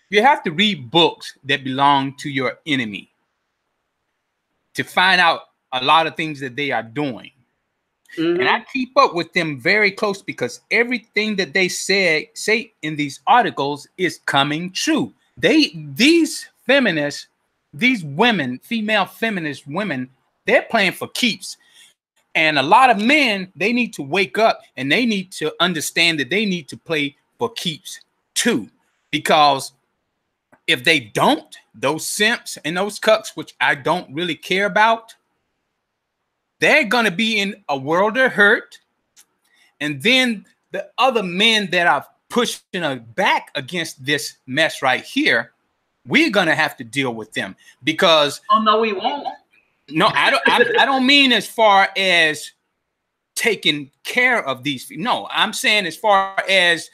E: you have to read books that belong to your enemy to find out a lot of things that they are doing. Mm-hmm. And I keep up with them very close because everything that they say in these articles is coming true. These feminists, these women, female feminist women, they're playing for keeps. And a lot of men, they need to wake up and they need to understand that they need to play for keeps too. Because if they don't, those simps and those cucks, which I don't really care about, they're going to be in a world of hurt. And then the other men that are pushing back against this mess right here, we're going to have to deal with them because.
A: Oh, no, we won't.
E: No, I don't mean as far as taking care of these. No, I'm saying as far as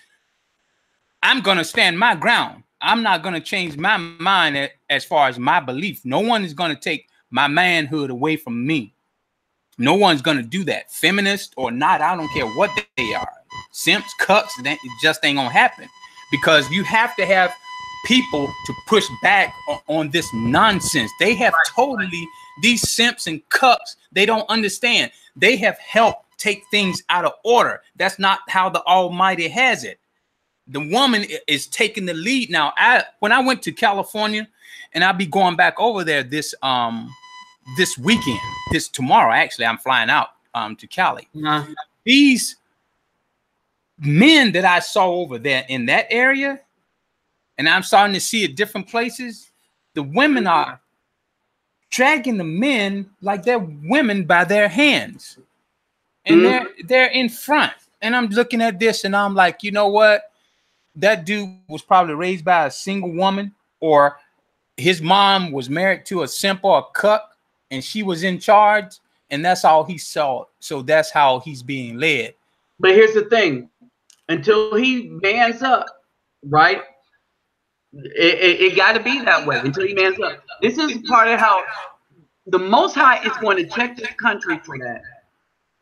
E: I'm going to stand my ground. I'm not going to change my mind as far as my belief. No one is going to take my manhood away from me. No one's going to do that. Feminist or not, I don't care what they are. Simps, cucks, it just ain't going to happen. Because you have to have people to push back on this nonsense. They have totally, these simps and cucks, they don't understand. They have helped take things out of order. That's not how the Almighty has it. The woman is taking the lead now. When I went to California, and I'll be going back over there this weekend, tomorrow, actually, I'm flying out to Cali.
A: Uh-huh.
E: These men that I saw over there in that area, and I'm starting to see at different places, the women are dragging the men like they're women by their hands, and they're in front. And I'm looking at this, and I'm like, you know what? That dude was probably raised by a single woman, or his mom was married to a simp or a cuck, and she was in charge, and that's all he saw. So that's how he's being led.
A: But here's the thing: until he mans up, right? It got to be that way until he mans up. This is part of how the Most High is going to check this country for that,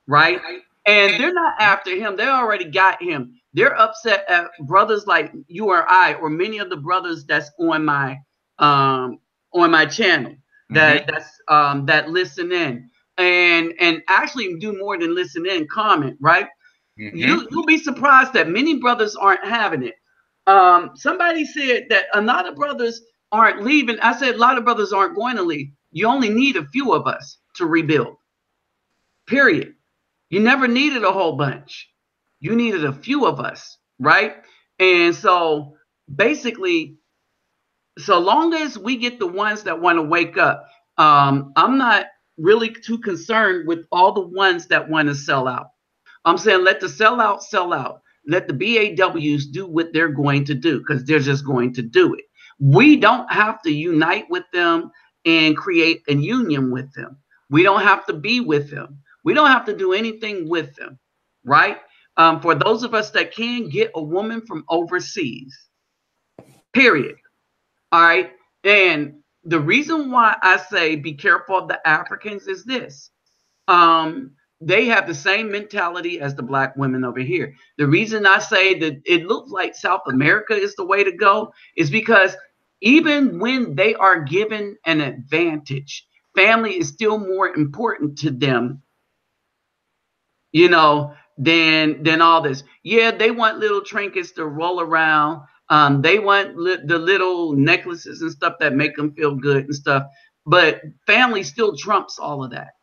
A: right? And they're not after him. They already got him. They're upset at brothers like you or I, or many of the brothers that's on my channel that listen in and actually do more than listen in, comment, right? You'll be surprised that many brothers aren't having it. Somebody said that a lot of brothers aren't leaving. I said a lot of brothers aren't going to leave. You only need a few of us to rebuild. Period. You never needed a whole bunch. You needed a few of us, right? And so basically, so long as we get the ones that want to wake up, I'm not really too concerned with all the ones that want to sell out. I'm saying let the sellout sell out. Let the BAWs do what they're going to do, because they're just going to do it. We don't have to unite with them and create a union with them. We don't have to be with them. We don't have to do anything with them, right? For those of us that can, get a woman from overseas, period. All right. And the reason why I say be careful of the Africans is this. They have the same mentality as the black women over here. The reason I say that it looks like South America is the way to go is because even when they are given an advantage, family is still more important to them, you know, than all this. Yeah, they want little trinkets to roll around. They want the little necklaces and stuff that make them feel good and stuff. But family still trumps all of that.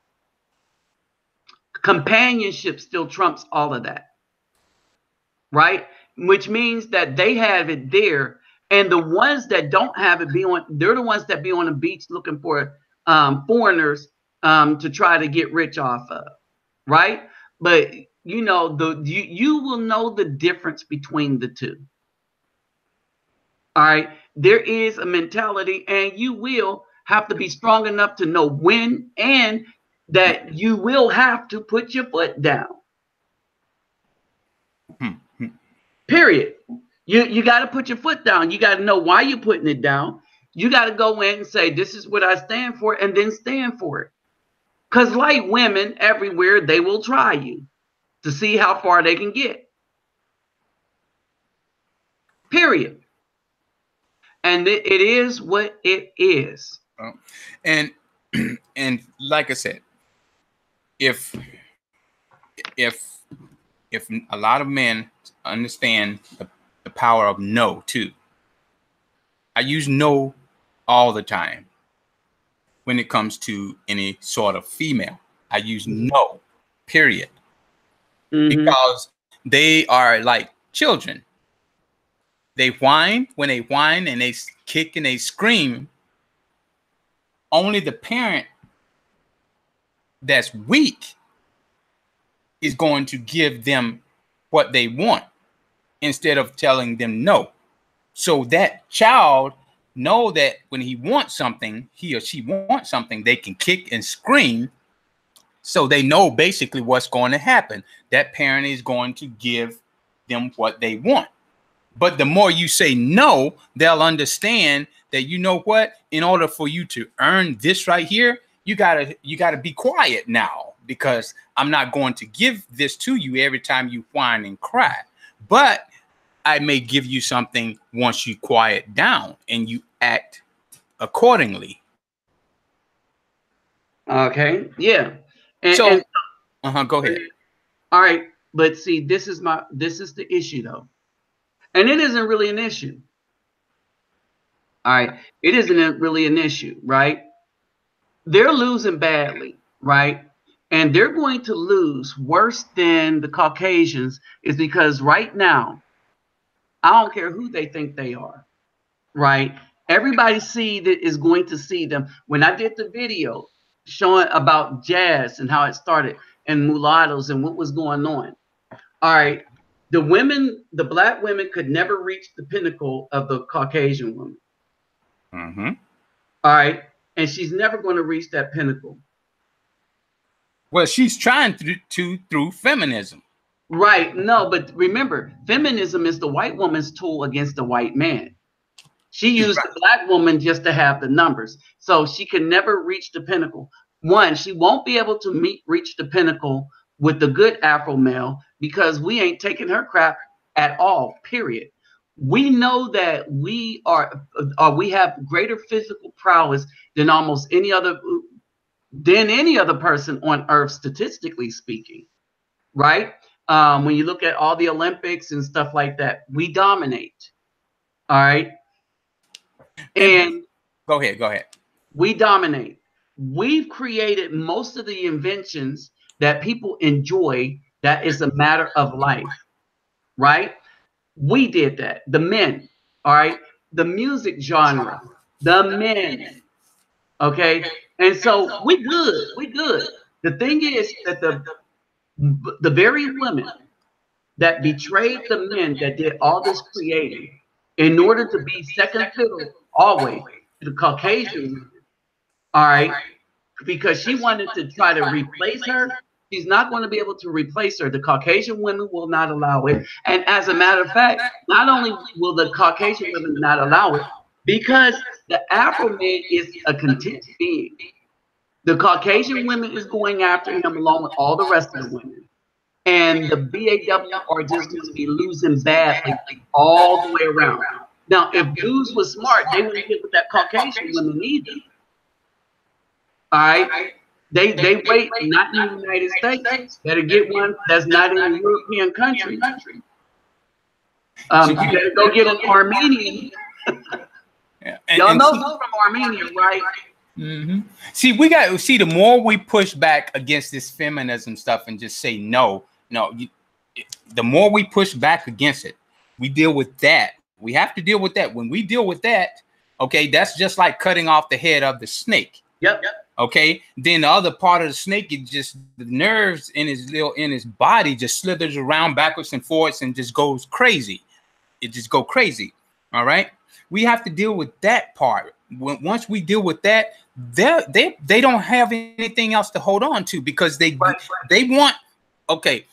A: Companionship still trumps all of that, right? Which means that they have it there, and the ones that don't have it they're the ones that be on the beach looking for foreigners to try to get rich off of, right? But you know, you will know the difference between the two. All right, there is a mentality, and you will have to be strong enough to know when, and that you will have to put your foot down. Period. You got to put your foot down. You got to know why you're putting it down. You got to go in and say, this is what I stand for, and then stand for it. Because like women everywhere, they will try you to see how far they can get. Period. And it is what it is.
E: And like I said, if a lot of men understand the power of no too. I use no all the time when it comes to any sort of female. I use no, period. Because they are like children. They whine. When they whine and they kick and they scream, only the parent that's weak is going to give them what they want instead of telling them no. So that child know that when he wants something, he or she wants something, they can kick and scream. So they know basically what's going to happen. That parent is going to give them what they want. But the more you say no, they'll understand that, you know what, in order for you to earn this right here, you gotta be quiet now, because I'm not going to give this to you every time you whine and cry. But I may give you something once you quiet down and you act accordingly.
A: Okay. Yeah.
E: Go ahead.
A: All right. But see, this is the issue though. And it isn't really an issue. All right. It isn't really an issue, right? They're losing badly, right? And they're going to lose worse than the Caucasians, is because right now, I don't care who they think they are, right? Everybody is going to see them. When I did the video showing about jazz and how it started and mulattoes and what was going on. All right. The black women could never reach the pinnacle of the Caucasian woman.
E: Mm-hmm.
A: All right. And she's never going to reach that pinnacle.
E: Well, she's trying to through feminism.
A: Right. No, but remember, feminism is the white woman's tool against the white man. She used the black woman just to have the numbers. So she can never reach the pinnacle. One, she won't be able to reach the pinnacle with the good Afro male because we ain't taking her crap at all, period. We know that we have greater physical prowess than almost any other person on earth, statistically speaking, right? When you look at all the Olympics and stuff like that, we dominate. All right. And
E: go ahead.
A: We dominate. We've created most of the inventions that people enjoy. That is a matter of life, right? We did that. The men, all right? The music genre, the men, okay? And so we good. The thing is that the very women that betrayed the men that did all this creating in order to be second fiddle always to the Caucasian women, all right, because she wanted to try to replace her. She's not going to be able to replace her. The Caucasian women will not allow it. And as a matter of fact, not only will the Caucasian women not allow it, because the Afro man is a content being. The Caucasian women is going after him along with all the rest of the women. And the BAW are just going to be losing badly all the way around. Now, if dudes was smart, they wouldn't get with that Caucasian women either. All right, they wait not in the United States. Better get one that's not in a European country. You better go get an Armenian. Y'all know who's from Armenia, right?
E: Mm-hmm. See, the more we push back against this feminism stuff and just say no, the more we push back against it, we deal with that. We have to deal with that. When we deal with that, okay, that's just like cutting off the head of the snake.
A: Yep.
E: Okay. Then the other part of the snake, it just the nerves in his body just slithers around backwards and forwards and just goes crazy. It just go crazy. All right. We have to deal with that part. Once we deal with that, they don't have anything else to hold on to because they want, okay,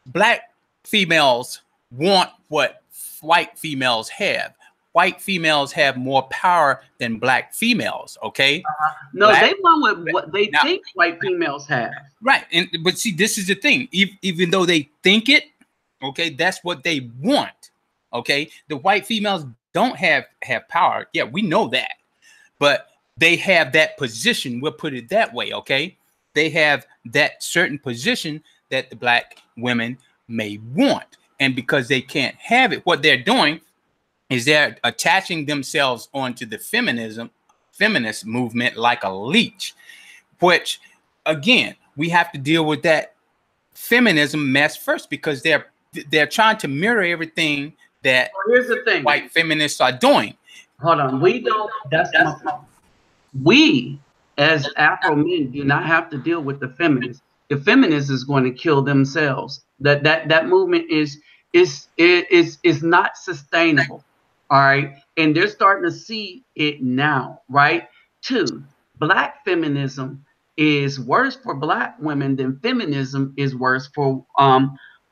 E: black females want what white females have. White females have more power than black females, okay?
A: No, they want what they think white females have.
E: Right, but see, this is the thing. Even though they think it, okay, that's what they want, okay? The white females don't have power. Yeah, we know that. But they have that position. We'll put it that way, okay? They have that certain position that the black women may want. And because they can't have it, what they're doing is they're attaching themselves onto the feminist movement like a leech, which, again, we have to deal with that feminism mess first because they're trying to mirror everything that
A: here's the thing.
E: White feminists are doing.
A: Hold on. We, as Afro men, do not have to deal with the feminists. The feminists is going to kill themselves. That movement is not sustainable. All right. And they're starting to see it now. Right. 2, black feminism is worse for black women than feminism is worse for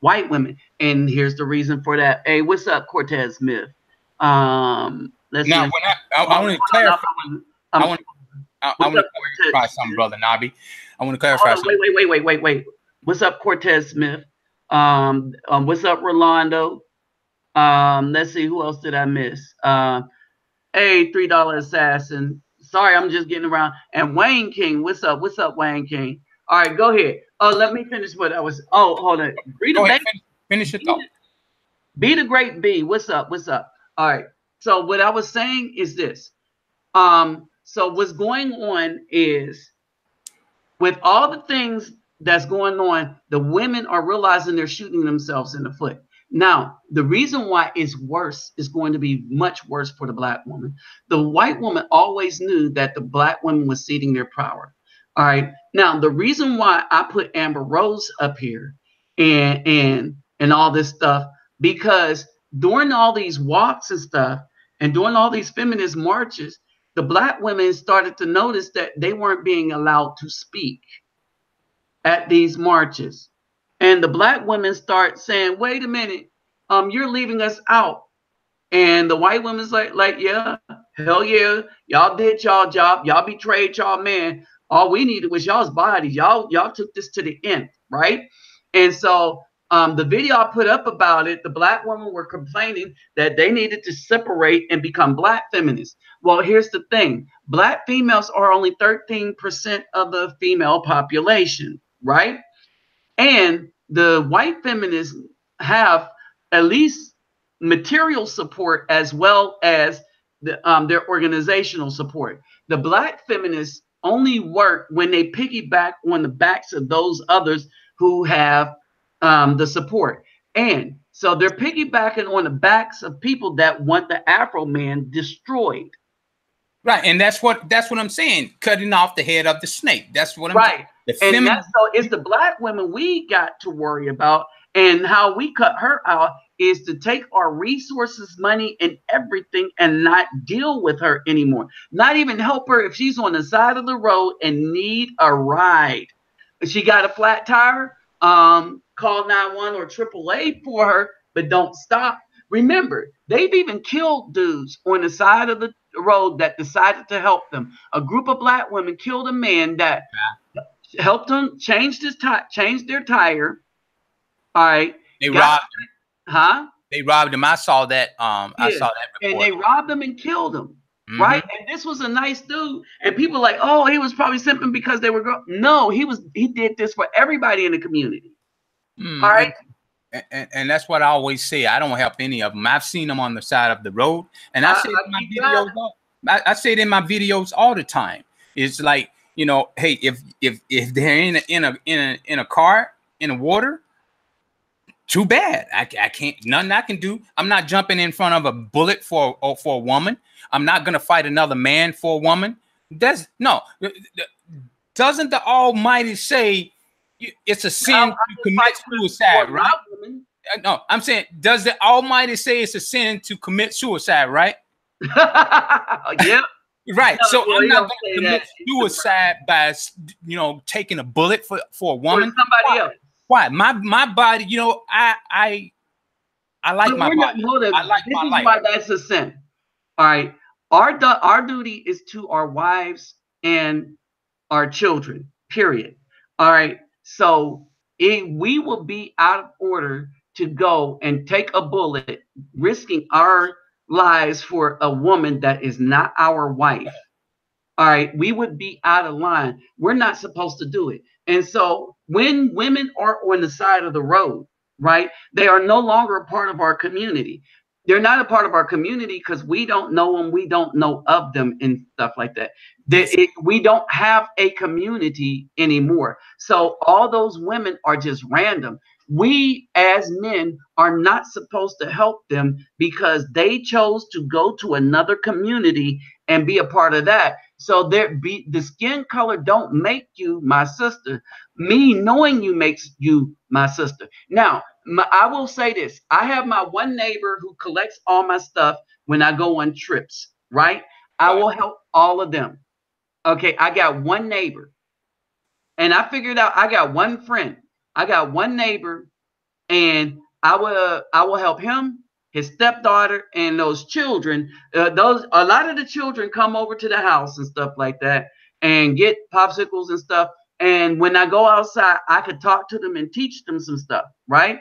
A: white women. And here's the reason for that. Hey, what's up, Cortez Smith?
E: Let's now, I want to clarify. I want to clarify something, brother Nabi. I want to clarify something.
A: Wait. What's up, Cortez Smith? What's up, Rolando? Let's see, who else did I miss? Hey, $3 Assassin. Sorry, I'm just getting around. And Wayne King, what's up? What's up, Wayne King? All right, go ahead. Oh, let me finish what I was. Oh, hold on.
E: Finish it though.
A: Be the great B. What's up? What's up? All right. So what I was saying is this. So what's going on is with all the things that's going on, the women are realizing they're shooting themselves in the foot. Now, the reason why it's worse is going to be much worse for the black woman. The white woman always knew that the black woman was ceding their power. All right. Now, the reason why I put Amber Rose up here and all this stuff, because during all these walks and stuff and during all these feminist marches, the black women started to notice that they weren't being allowed to speak at these marches. And the black women start saying, wait a minute, you're leaving us out. And the white women's like, yeah, hell yeah, y'all did y'all job, y'all betrayed y'all man. All we needed was y'all's bodies. Y'all took this to the end, right? And so the video I put up about it, the black women were complaining that they needed to separate and become black feminists. Well, here's the thing. Black females are only 13% of the female population, right? And the white feminists have at least material support as well as their organizational support. The black feminists only work when they piggyback on the backs of those others who have the support. And so they're piggybacking on the backs of people that want the Afro man destroyed.
E: Right, and that's what I'm saying. Cutting off the head of the snake. That's what I'm
A: right.
E: saying.
A: And that's, so it's the black women we got to worry about, and how we cut her out is to take our resources, money, and everything, and not deal with her anymore. Not even help her if she's on the side of the road and need a ride. If she got a flat tire, call 911 or AAA for her, but don't stop. Remember, they've even killed dudes on the side of the road that decided to help them. A group of black women killed a man that helped them change their tire. All right.
E: They robbed him.
A: Huh?
E: They robbed him. I saw that. I saw that report.
A: And they robbed him and killed him. Right. And this was a nice dude. And people like, oh, he was probably simping because they were no, he did this for everybody in the community. All right.
E: And that's what I always say. I don't help any of them. I've seen them on the side of the road, and I say it in my videos. I say it in my videos all the time. It's like, you know, hey, if they're in a car in the water, too bad. I can't. Nothing I can do. I'm not jumping in front of a bullet for a woman. I'm not gonna fight another man for a woman. Doesn't the Almighty say it's a sin to commit suicide, right? No, I'm saying, does the Almighty say it's a sin to commit suicide, right?
A: Yeah.
E: Right. So I'm not going to commit suicide by, you know, taking a bullet for a woman.
A: Or somebody else.
E: Why? My body, you know, I like my body. I like my life.
A: Why that's a sin. All right. Our duty is to our wives and our children, period. All right. So we will be out of order to go and take a bullet, risking our lives for a woman that is not our wife. All right. We would be out of line. We're not supposed to do it. And so when women are on the side of the road, right, they are no longer a part of our community. They're not a part of our community because we don't know them. We don't know of them and stuff like that. We don't have a community anymore. So all those women are just random. We as men are not supposed to help them because they chose to go to another community and be a part of that. So the skin color don't make you my sister. Me knowing you makes you my sister. Now, I will say this. I have my one neighbor who collects all my stuff when I go on trips, right? I will help all of them. Okay, I got one neighbor. And I figured out I got one friend. I got one neighbor, and I will help him, his stepdaughter, and those children. A lot of the children come over to the house and stuff like that and get popsicles and stuff. And when I go outside, I could talk to them and teach them some stuff, right?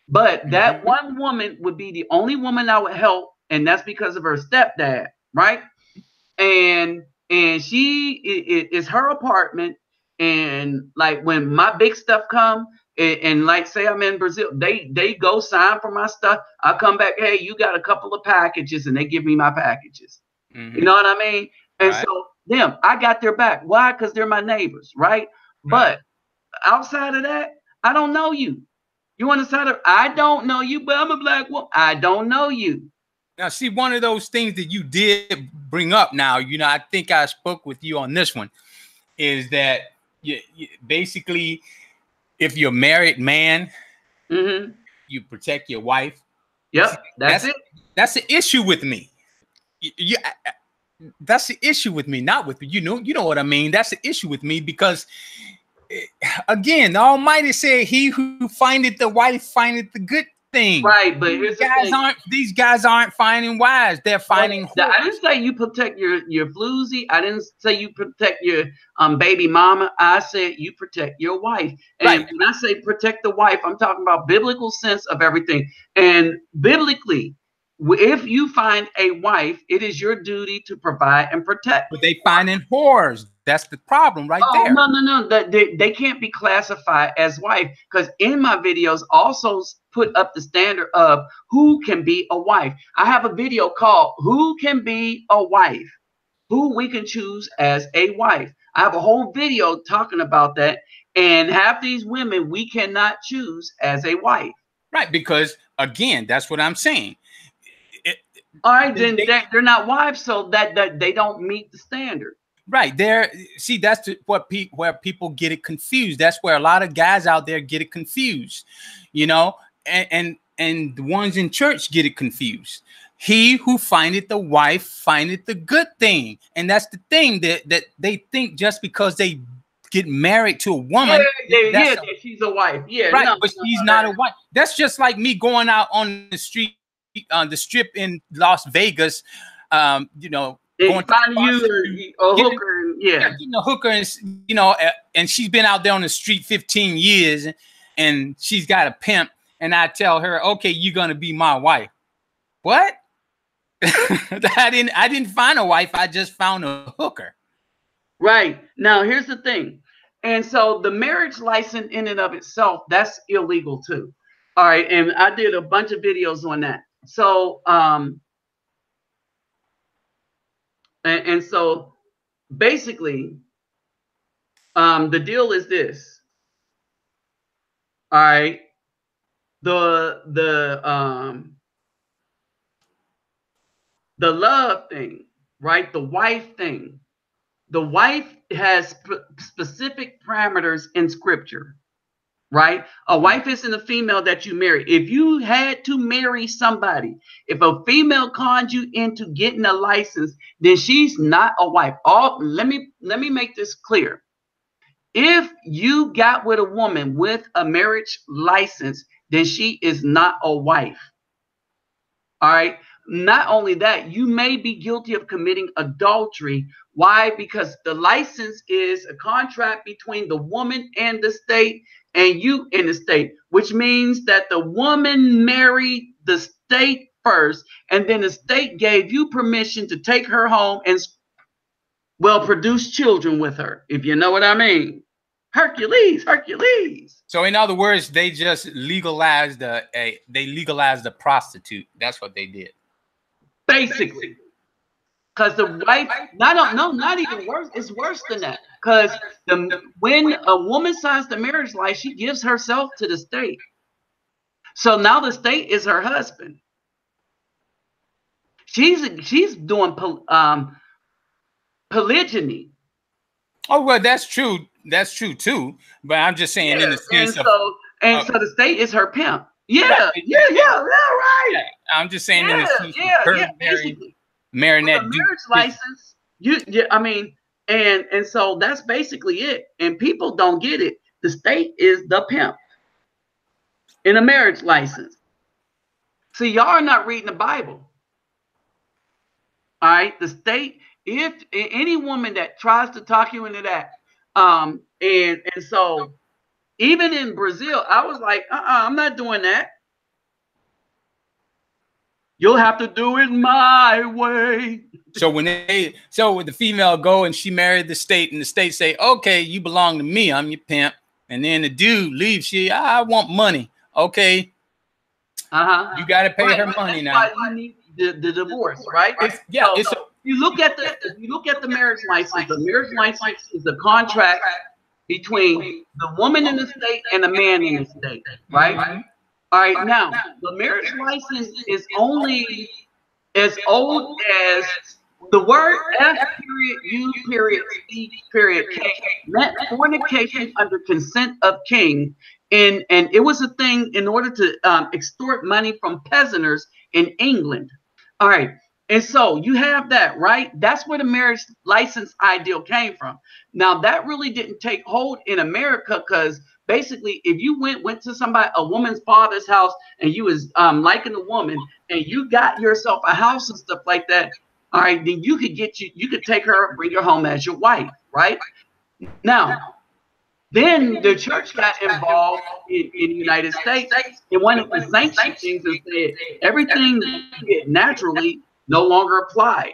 A: But that one woman would be the only woman I would help, and that's because of her stepdad, right? And she is her apartment, and like when my big stuff come, and like say I'm in Brazil, they go sign for my stuff. I come back, hey, you got a couple of packages, and they give me my packages. You know what I mean? And so I got their back. Why? Because they're my neighbors, right? But outside of that, I don't know you. You want to sign up? I don't know you, but I'm a black woman. I don't know you.
E: Now, see, one of those things that you did bring up now, you know, I think I spoke with you on this one, is that you basically, if you're a married man, you protect your wife.
A: Yep,
E: See,
A: that's it.
E: That's the issue with me. That's the issue with me, not with you know what I mean. That's the issue with me because, again, the Almighty said, "He who findeth the wife findeth the good thing."
A: Right, but here's the thing.
E: These guys aren't finding wives; they're finding.
A: I didn't say you protect your floozy. I didn't say you protect your baby mama. I said you protect your wife. And
E: right.
A: When I say protect the wife, I'm talking about biblical sense of everything. And biblically, if you find a wife, it is your duty to provide and protect.
E: But they finding whores. That's the problem right there.
A: No. They can't be classified as wife, because in my videos also put up the standard of who can be a wife. I have a video called "Who Can Be a Wife?" Who we can choose as a wife. I have a whole video talking about that. And half these women we cannot choose as a wife.
E: Right, because again, that's what I'm saying.
A: All right, then they're not wives, so that they don't meet the standard.
E: Right there. See, that's where people get it confused. That's where a lot of guys out there get it confused, you know, and the ones in church get it confused. He who findeth the wife findeth the good thing, and that's the thing that they think just because they get married to a woman,
A: she's a wife. Yeah,
E: right, but she's not a wife. That's just like me going out on the street, on the strip in Las Vegas, you know.
A: Going find you a hooker,
E: getting a hooker, and you know, and she's been out there on the street 15 years, and she's got a pimp, and I tell her, okay, you're gonna be my wife. What? I didn't find a wife. I just found a hooker.
A: Right. Now, here's the thing, and so the marriage license in and of itself, that's illegal too. All right, and I did a bunch of videos on that. So, and so basically, the deal is this. All right. The love thing, right? The wife thing. The wife has specific parameters in scripture, right? A wife isn't a female that you marry. If you had to marry somebody, if a female conned you into getting a license, then she's not a wife. Let me make this clear. If you got with a woman with a marriage license, then she is not a wife. All right. Not only that, you may be guilty of committing adultery. Why? Because the license is a contract between the woman and the state, and you in the state, which means that the woman married the state first, and then the state gave you permission to take her home and, well, produce children with her, if you know what I mean. Hercules.
E: So in other words, they just legalized the prostitute. That's what they did.
A: Basically. Because the wife, not even worse. It's worse than that. Because when a woman signs the marriage license, she gives herself to the state. So now the state is her husband. She's doing polygyny.
E: Oh well, that's true. That's true too. But I'm just saying in the sense
A: so the state is her pimp. Yeah, right.
E: Yeah, I'm just saying in the sense of her marrying that
A: marriage license. I mean, and so that's basically it. And people don't get it. The state is the pimp in a marriage license. See, y'all are not reading the Bible. All right, the state. If any woman that tries to talk you into that, and so even in Brazil, I was like, I'm not doing that. You'll have to do it my way.
E: So when the female go and she married the state, and the state say, okay, you belong to me, I'm your pimp, and then the dude leaves, I want money. Okay. You got to pay her money now.
A: That's why you need the divorce, right? You look at the marriage license. The marriage license is a contract between the woman in the state and the man in the state, right? All right, now the marriage license is only as old as the word F period U period C period K meant fornication under consent of king, and it was a thing in order to extort money from peasanters in England. All right, and so you have that, right? That's where the marriage license ideal came from. Now that really didn't take hold in America because basically, if you went to a woman's father's house and you was liking a woman and you got yourself a house and stuff like that, all right, then you could take her, bring her home as your wife, right? Now, then the church got involved in the United States and wanted to sanction things and said everything you get naturally no longer applied,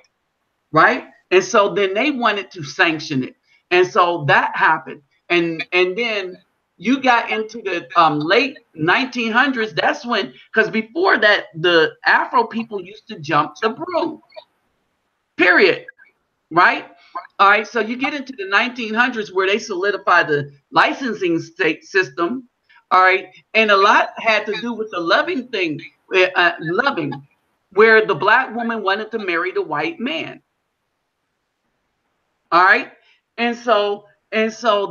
A: right? And so then they wanted to sanction it, and so that happened, and then you got into the late 1900s. That's when, because before that, the Afro people used to jump the broom. Period. Right? All right. So you get into the 1900s where they solidify the licensing state system. All right. And a lot had to do with the loving thing, loving, where the black woman wanted to marry the white man. All right. And so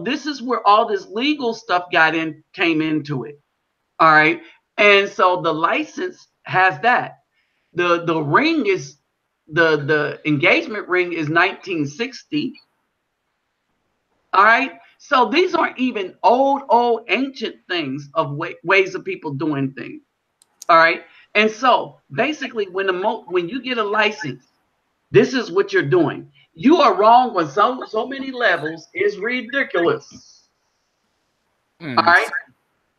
A: this is where all this legal stuff came into it. All right. And so the license has that. The ring is the engagement ring is 1960. All right. So these aren't even old ancient things of ways of people doing things. All right. And so basically when you get a license, this is what you're doing. You are wrong on so many levels. It's ridiculous. All right.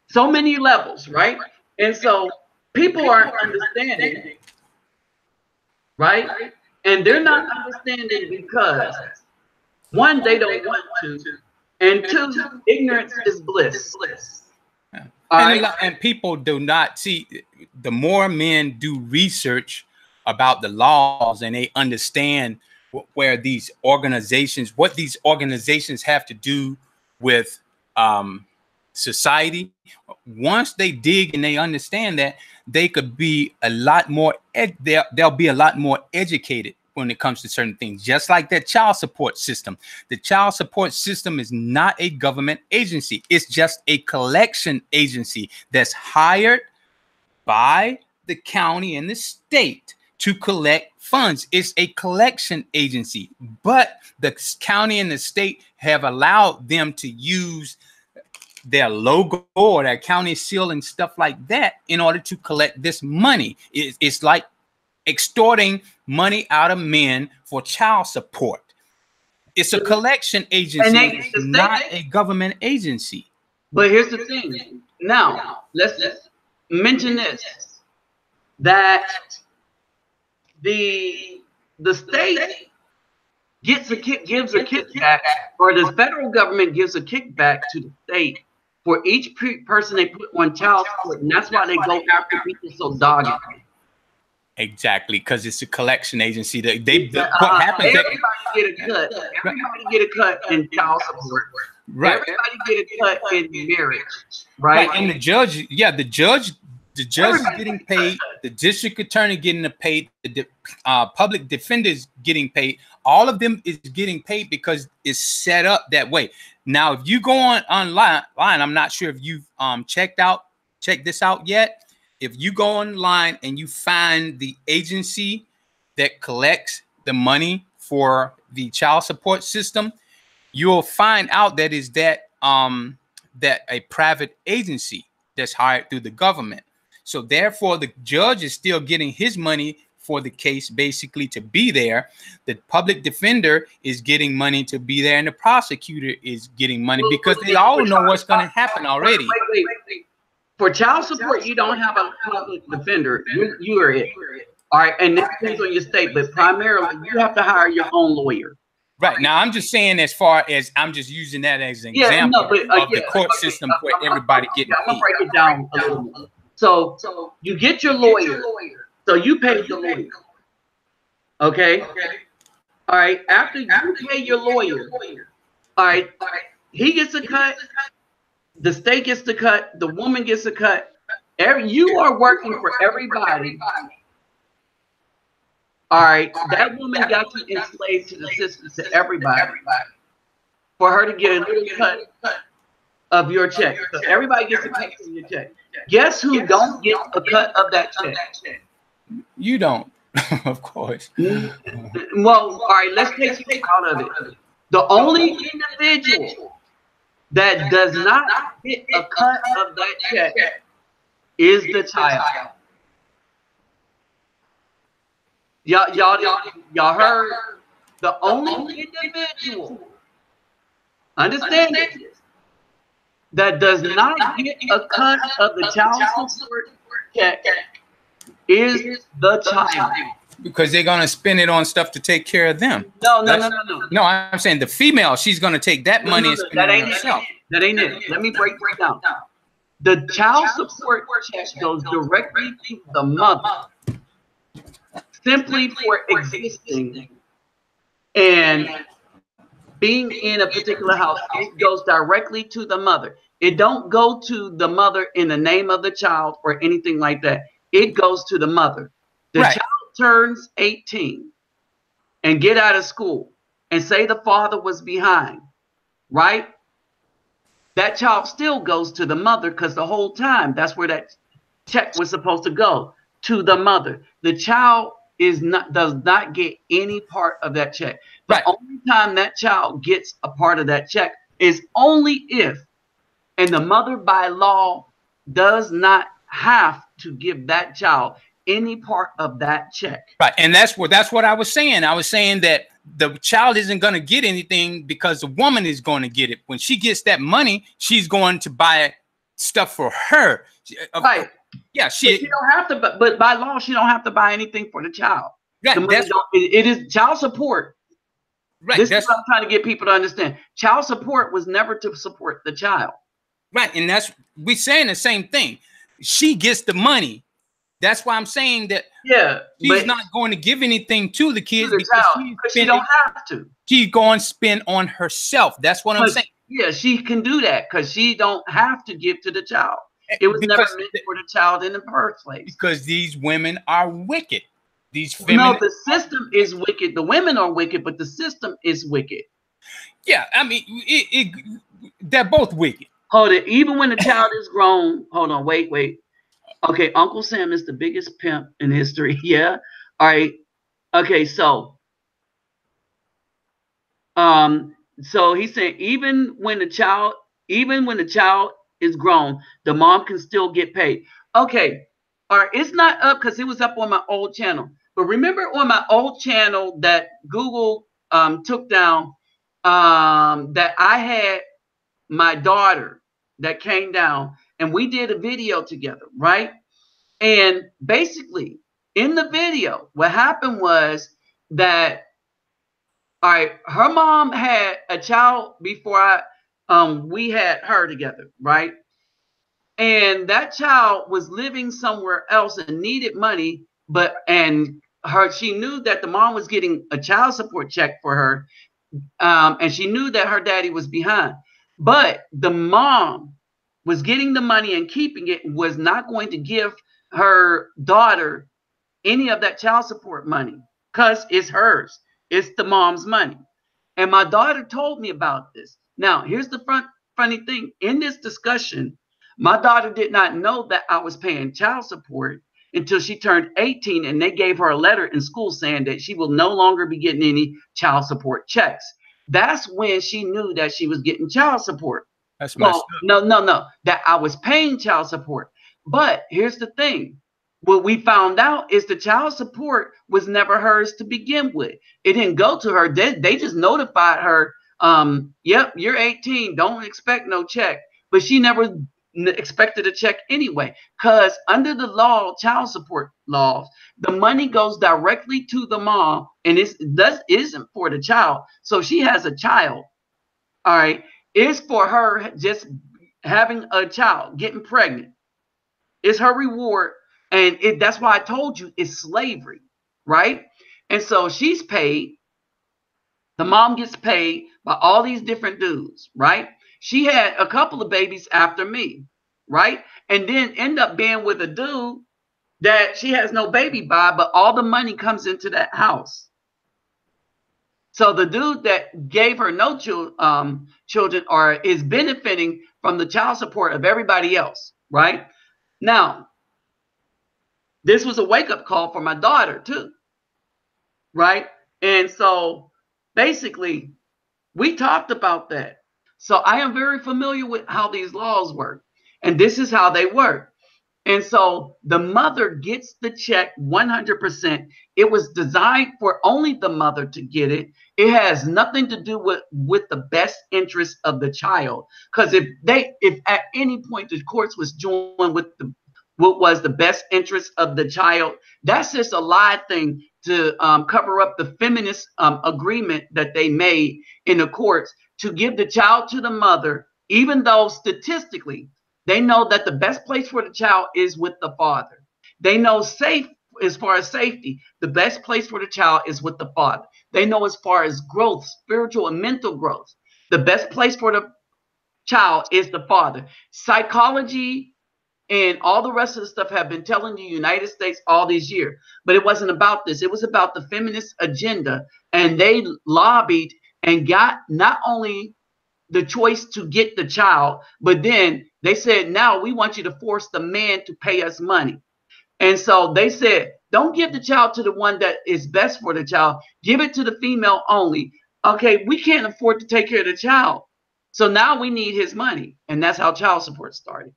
A: So many levels, right? And so people aren't understanding, right? And they're not understanding because, one, they don't want to, and two, ignorance is bliss.
E: And people do not see. The more men do research about the laws and they understand what these organizations have to do with society, once they dig and they understand that, they could be a lot more they'll be a lot more educated when it comes to certain things. Just like that child support system. The child support system is not a government agency. It's just a collection agency that's hired by the county and the state to collect funds. It's a collection agency, but the county and the state have allowed them to use their logo or their county seal and stuff like that in order to collect this money. It's like extorting money out of men for child support. It's a collection agency, it's not a government agency.
A: But here's the thing. Now, let's mention this, that the state gives a kickback, or the federal government gives a kickback to the state for each person they put on child support, and that's why they go after people so doggedly.
E: Exactly, because it's a collection agency. What happens?
A: Everybody get a cut. Everybody get a cut in child support.
E: Right.
A: Everybody get a cut in marriage. Right.
E: And the judge is getting paid. The district attorney getting paid. The public defender is getting paid. All of them is getting paid because it's set up that way. Now, if you go online, I'm not sure if you've checked this out yet. If you go online and you find the agency that collects the money for the child support system, you'll find out that is that a private agency that's hired through the government. So therefore, the judge is still getting his money for the case, basically to be there. The public defender is getting money to be there, and the prosecutor is getting money because they all know what's going to happen already.
A: Wait. For child support, you don't have a public defender. You are it. All right, and that depends on your state, but primarily you have to hire your own lawyer.
E: Right. Now, I'm just saying, as far as I'm just using that as an example of the court system for everybody getting paid.
A: I'm going to break it down a little more. So you get your lawyer. So you pay your lawyer. Okay? All right. After you pay your lawyer, all right, he gets a cut. The state gets the cut. The woman gets a cut. You are working for everybody. All right, that woman got you enslaved to the system, to everybody, for her to get a little cut of your check. So everybody gets a cut of your check. Guess who don't get a cut of that check?
E: You don't, of course.
A: Well, all right, let's take you out of it. The only individual that does not get a cut of that check is the child. Y'all heard? The only individual, understand this, that does not get a cut of the child support check is the child.
E: Because they're gonna spend it on stuff to take care of them.
A: No.
E: No, I'm saying the female, she's gonna take that money and spend it on herself.
A: That ain't it. Let me break it down. The child support check goes directly to the mother, simply for existing and being in a particular house. It goes directly to the mother. It don't go to the mother in the name of the child or anything like that. It goes to the mother. The child turns 18 and get out of school and say the father was behind, right? That child still goes to the mother, because the whole time that's where that check was supposed to go, to the mother. The child does not get any part of that check. The only time that child gets a part of that check is only if, and the mother by law does not have to give that child any part of that check.
E: Right, and that's what I was saying. I was saying that the child isn't going to get anything because the woman is going to get it. When she gets that money, she's going to buy stuff for her.
A: Right.
E: Yeah,
A: she don't have to, but by law, she don't have to buy anything for the child.
E: Right,
A: it is child support.
E: Right.
A: This is what I'm trying to get people to understand. Child support was never to support the child.
E: Right, and we're saying the same thing. She gets the money. That's why I'm saying that she's not going to give anything to the kids because
A: she don't have to.
E: She's going to spend on herself. That's what I'm saying.
A: Yeah, she can do that because she don't have to give to the child. It was never meant for the child in the first place. Because
E: these women are wicked.
A: No, the system is wicked. The women are wicked, but the system is wicked.
E: Yeah, I mean, they're both wicked.
A: Hold it. Even when the child is grown. Hold on. Wait. Okay, Uncle Sam is the biggest pimp in history. Yeah. All right. Okay, so he's saying even when the child is grown, the mom can still get paid. Okay. All right, it's not up because it was up on my old channel. But remember on my old channel that Google took down, that I had my daughter that came down and we did a video together, right? And basically in the video, what happened was that, all right, her mom had a child before we had her together, right? And that child was living somewhere else and needed money, she knew that the mom was getting a child support check for her, and she knew that her daddy was behind. But the mom was getting the money and keeping it, was not going to give her daughter any of that child support money because it's hers. It's the mom's money. And my daughter told me about this. Now, here's the funny thing. In this discussion, my daughter did not know that I was paying child support until she turned 18, and they gave her a letter in school saying that she will no longer be getting any child support checks. That's when she knew that she was getting child support.
E: That's messed up.
A: No, that I was paying child support. But here's the thing. What we found out is the child support was never hers to begin with. It didn't go to her. They just notified her, yep, you're 18. Don't expect no check. But she never expected a check anyway, because under the law, child support laws, the money goes directly to the mom, and isn't for the child. So she has a child, all right, it's for her just having a child, getting pregnant. It's her reward, and that's why I told you it's slavery, right? And so she's paid. The mom gets paid by all these different dudes, right? She had a couple of babies after me. right? And then end up being with a dude that she has no baby by, but all the money comes into that house. So the dude that gave her no children is benefiting from the child support of everybody else, right? Now, this was a wake-up call for my daughter too, right? And so basically, we talked about that. So I am very familiar with how these laws work, and this is how they work. And so the mother gets the check 100%. It was designed for only the mother to get it. It has nothing to do with the best interest of the child. Because if at any point the courts was joined with what was the best interest of the child, that's just a lie thing to cover up the feminist agreement that they made in the courts to give the child to the mother, even though statistically they know that the best place for the child is with the father. They know as far as safety, the best place for the child is with the father. They know as far as growth, spiritual and mental growth, the best place for the child is the father. Psychology and all the rest of the stuff have been telling the United States all these years. But it wasn't about this. It was about the feminist agenda. And they lobbied and got not only the choice to get the child, but then they said, now we want you to force the man to pay us money. And so they said, don't give the child to the one that is best for the child. Give it to the female only. Okay, we can't afford to take care of the child. So now we need his money. And that's how child support started.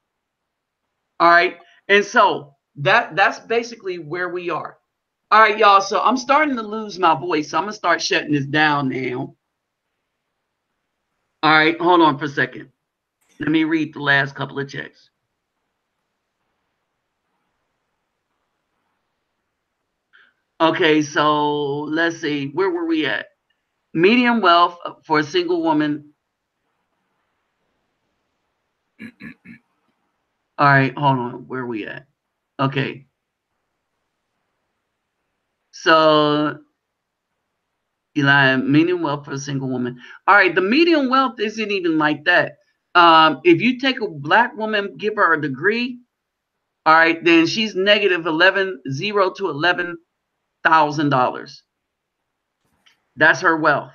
A: All right. And so that's basically where we are. All right, y'all. So I'm starting to lose my voice. So I'm going to start shutting this down now. All right. Hold on for a second. Let me read the last couple of checks. Okay. So let's see. Where were we at? Median wealth for a single woman. All right. Hold on. Where are we at? Okay. So Eli, median wealth for a single woman. All right, the median wealth isn't even like that. If you take a black woman, give her a degree, all right, then she's negative $0 to $11,000. That's her wealth.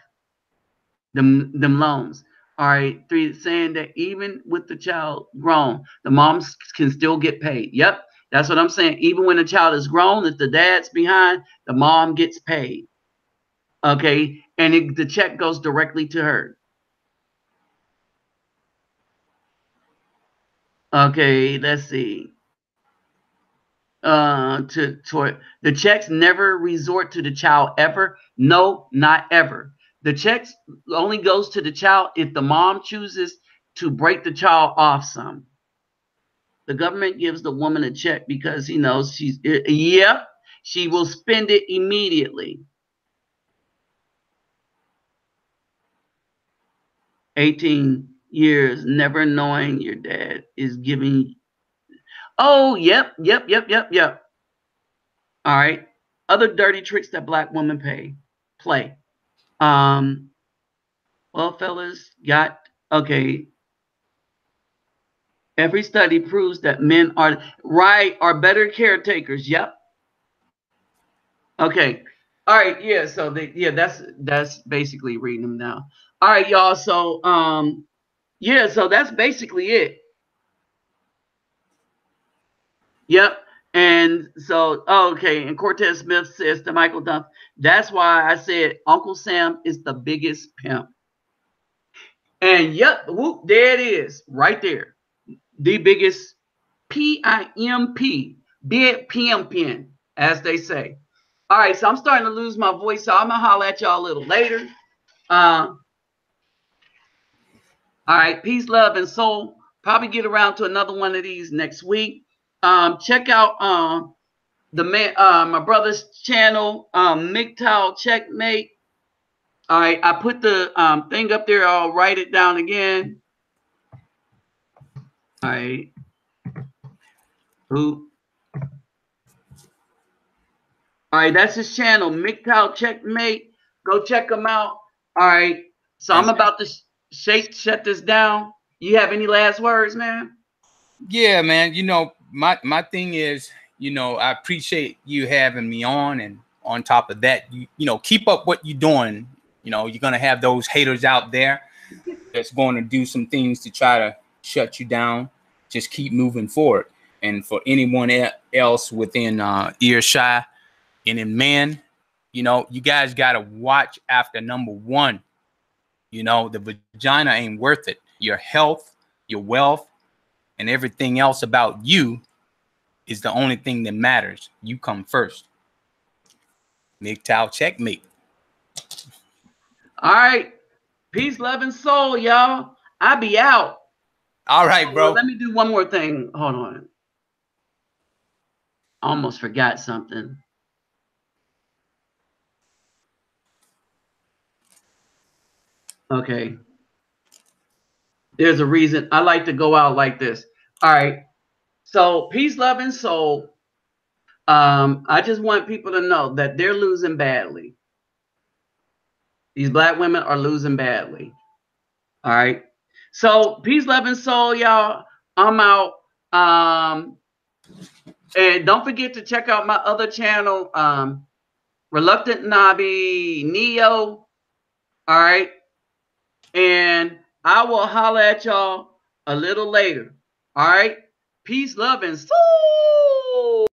A: Them loans. All right, 3 saying that even with the child grown, the moms can still get paid. Yep, that's what I'm saying. Even when the child is grown, if the dad's behind, the mom gets paid. Okay, and the check goes directly to her. Okay, let's see. The checks never resort to the child ever. No, not ever. The checks only goes to the child if the mom chooses to break the child off some. The government gives the woman a check because he knows she will spend it immediately. 18 years, never knowing your dad is giving. Oh, yep. All right. Other dirty tricks that black women play. Well, fellas, okay. Every study proves that men are better caretakers. Yep. Okay. All right. Yeah. So that's basically reading them now. All right, y'all. So yeah. So that's basically it. Yep. And so, okay. And Cortez Smith says to Michael Duff, that's why I said Uncle Sam is the biggest pimp. And yep, whoop, there it is, right there. The biggest PIMP, big pimpin, as they say. All right, so I'm starting to lose my voice, so I'm gonna holler at y'all a little later. All right, peace, love, and soul. Probably get around to another one of these next week. Check out my brother's channel, MGTOW Checkmate. All right, I put the thing up there. I'll write it down again. All right. All right, that's his channel, MGTOW Checkmate. Go check him out. All right. So I'm about to shut this down. You have any last words, man?
E: Yeah, man. You know, my thing is, you know, I appreciate you having me on, and on top of that, you know, keep up what you're doing. You know, you're gonna have those haters out there that's going to do some things to try to shut you down. Just keep moving forward. And for anyone else within earshot, and in men, you know, you guys got to watch after number one. You know, the vagina ain't worth it. Your health, your wealth, and everything else about you is the only thing that matters. You come first. MGTOW checkmate.
A: All right. Peace, love, and soul, y'all. I be out.
E: All right, bro.
A: Well, let me do one more thing. Hold on. Almost forgot something. Okay. There's a reason I like to go out like this. All right. So peace, love, and soul. I just want people to know that they're losing badly. These black women are losing badly. All right. So peace, love, and soul, y'all. I'm out. And don't forget to check out my other channel, Reluctant Nobby Neo. All right. And I will holler at y'all a little later. All right. Peace, love, and soul.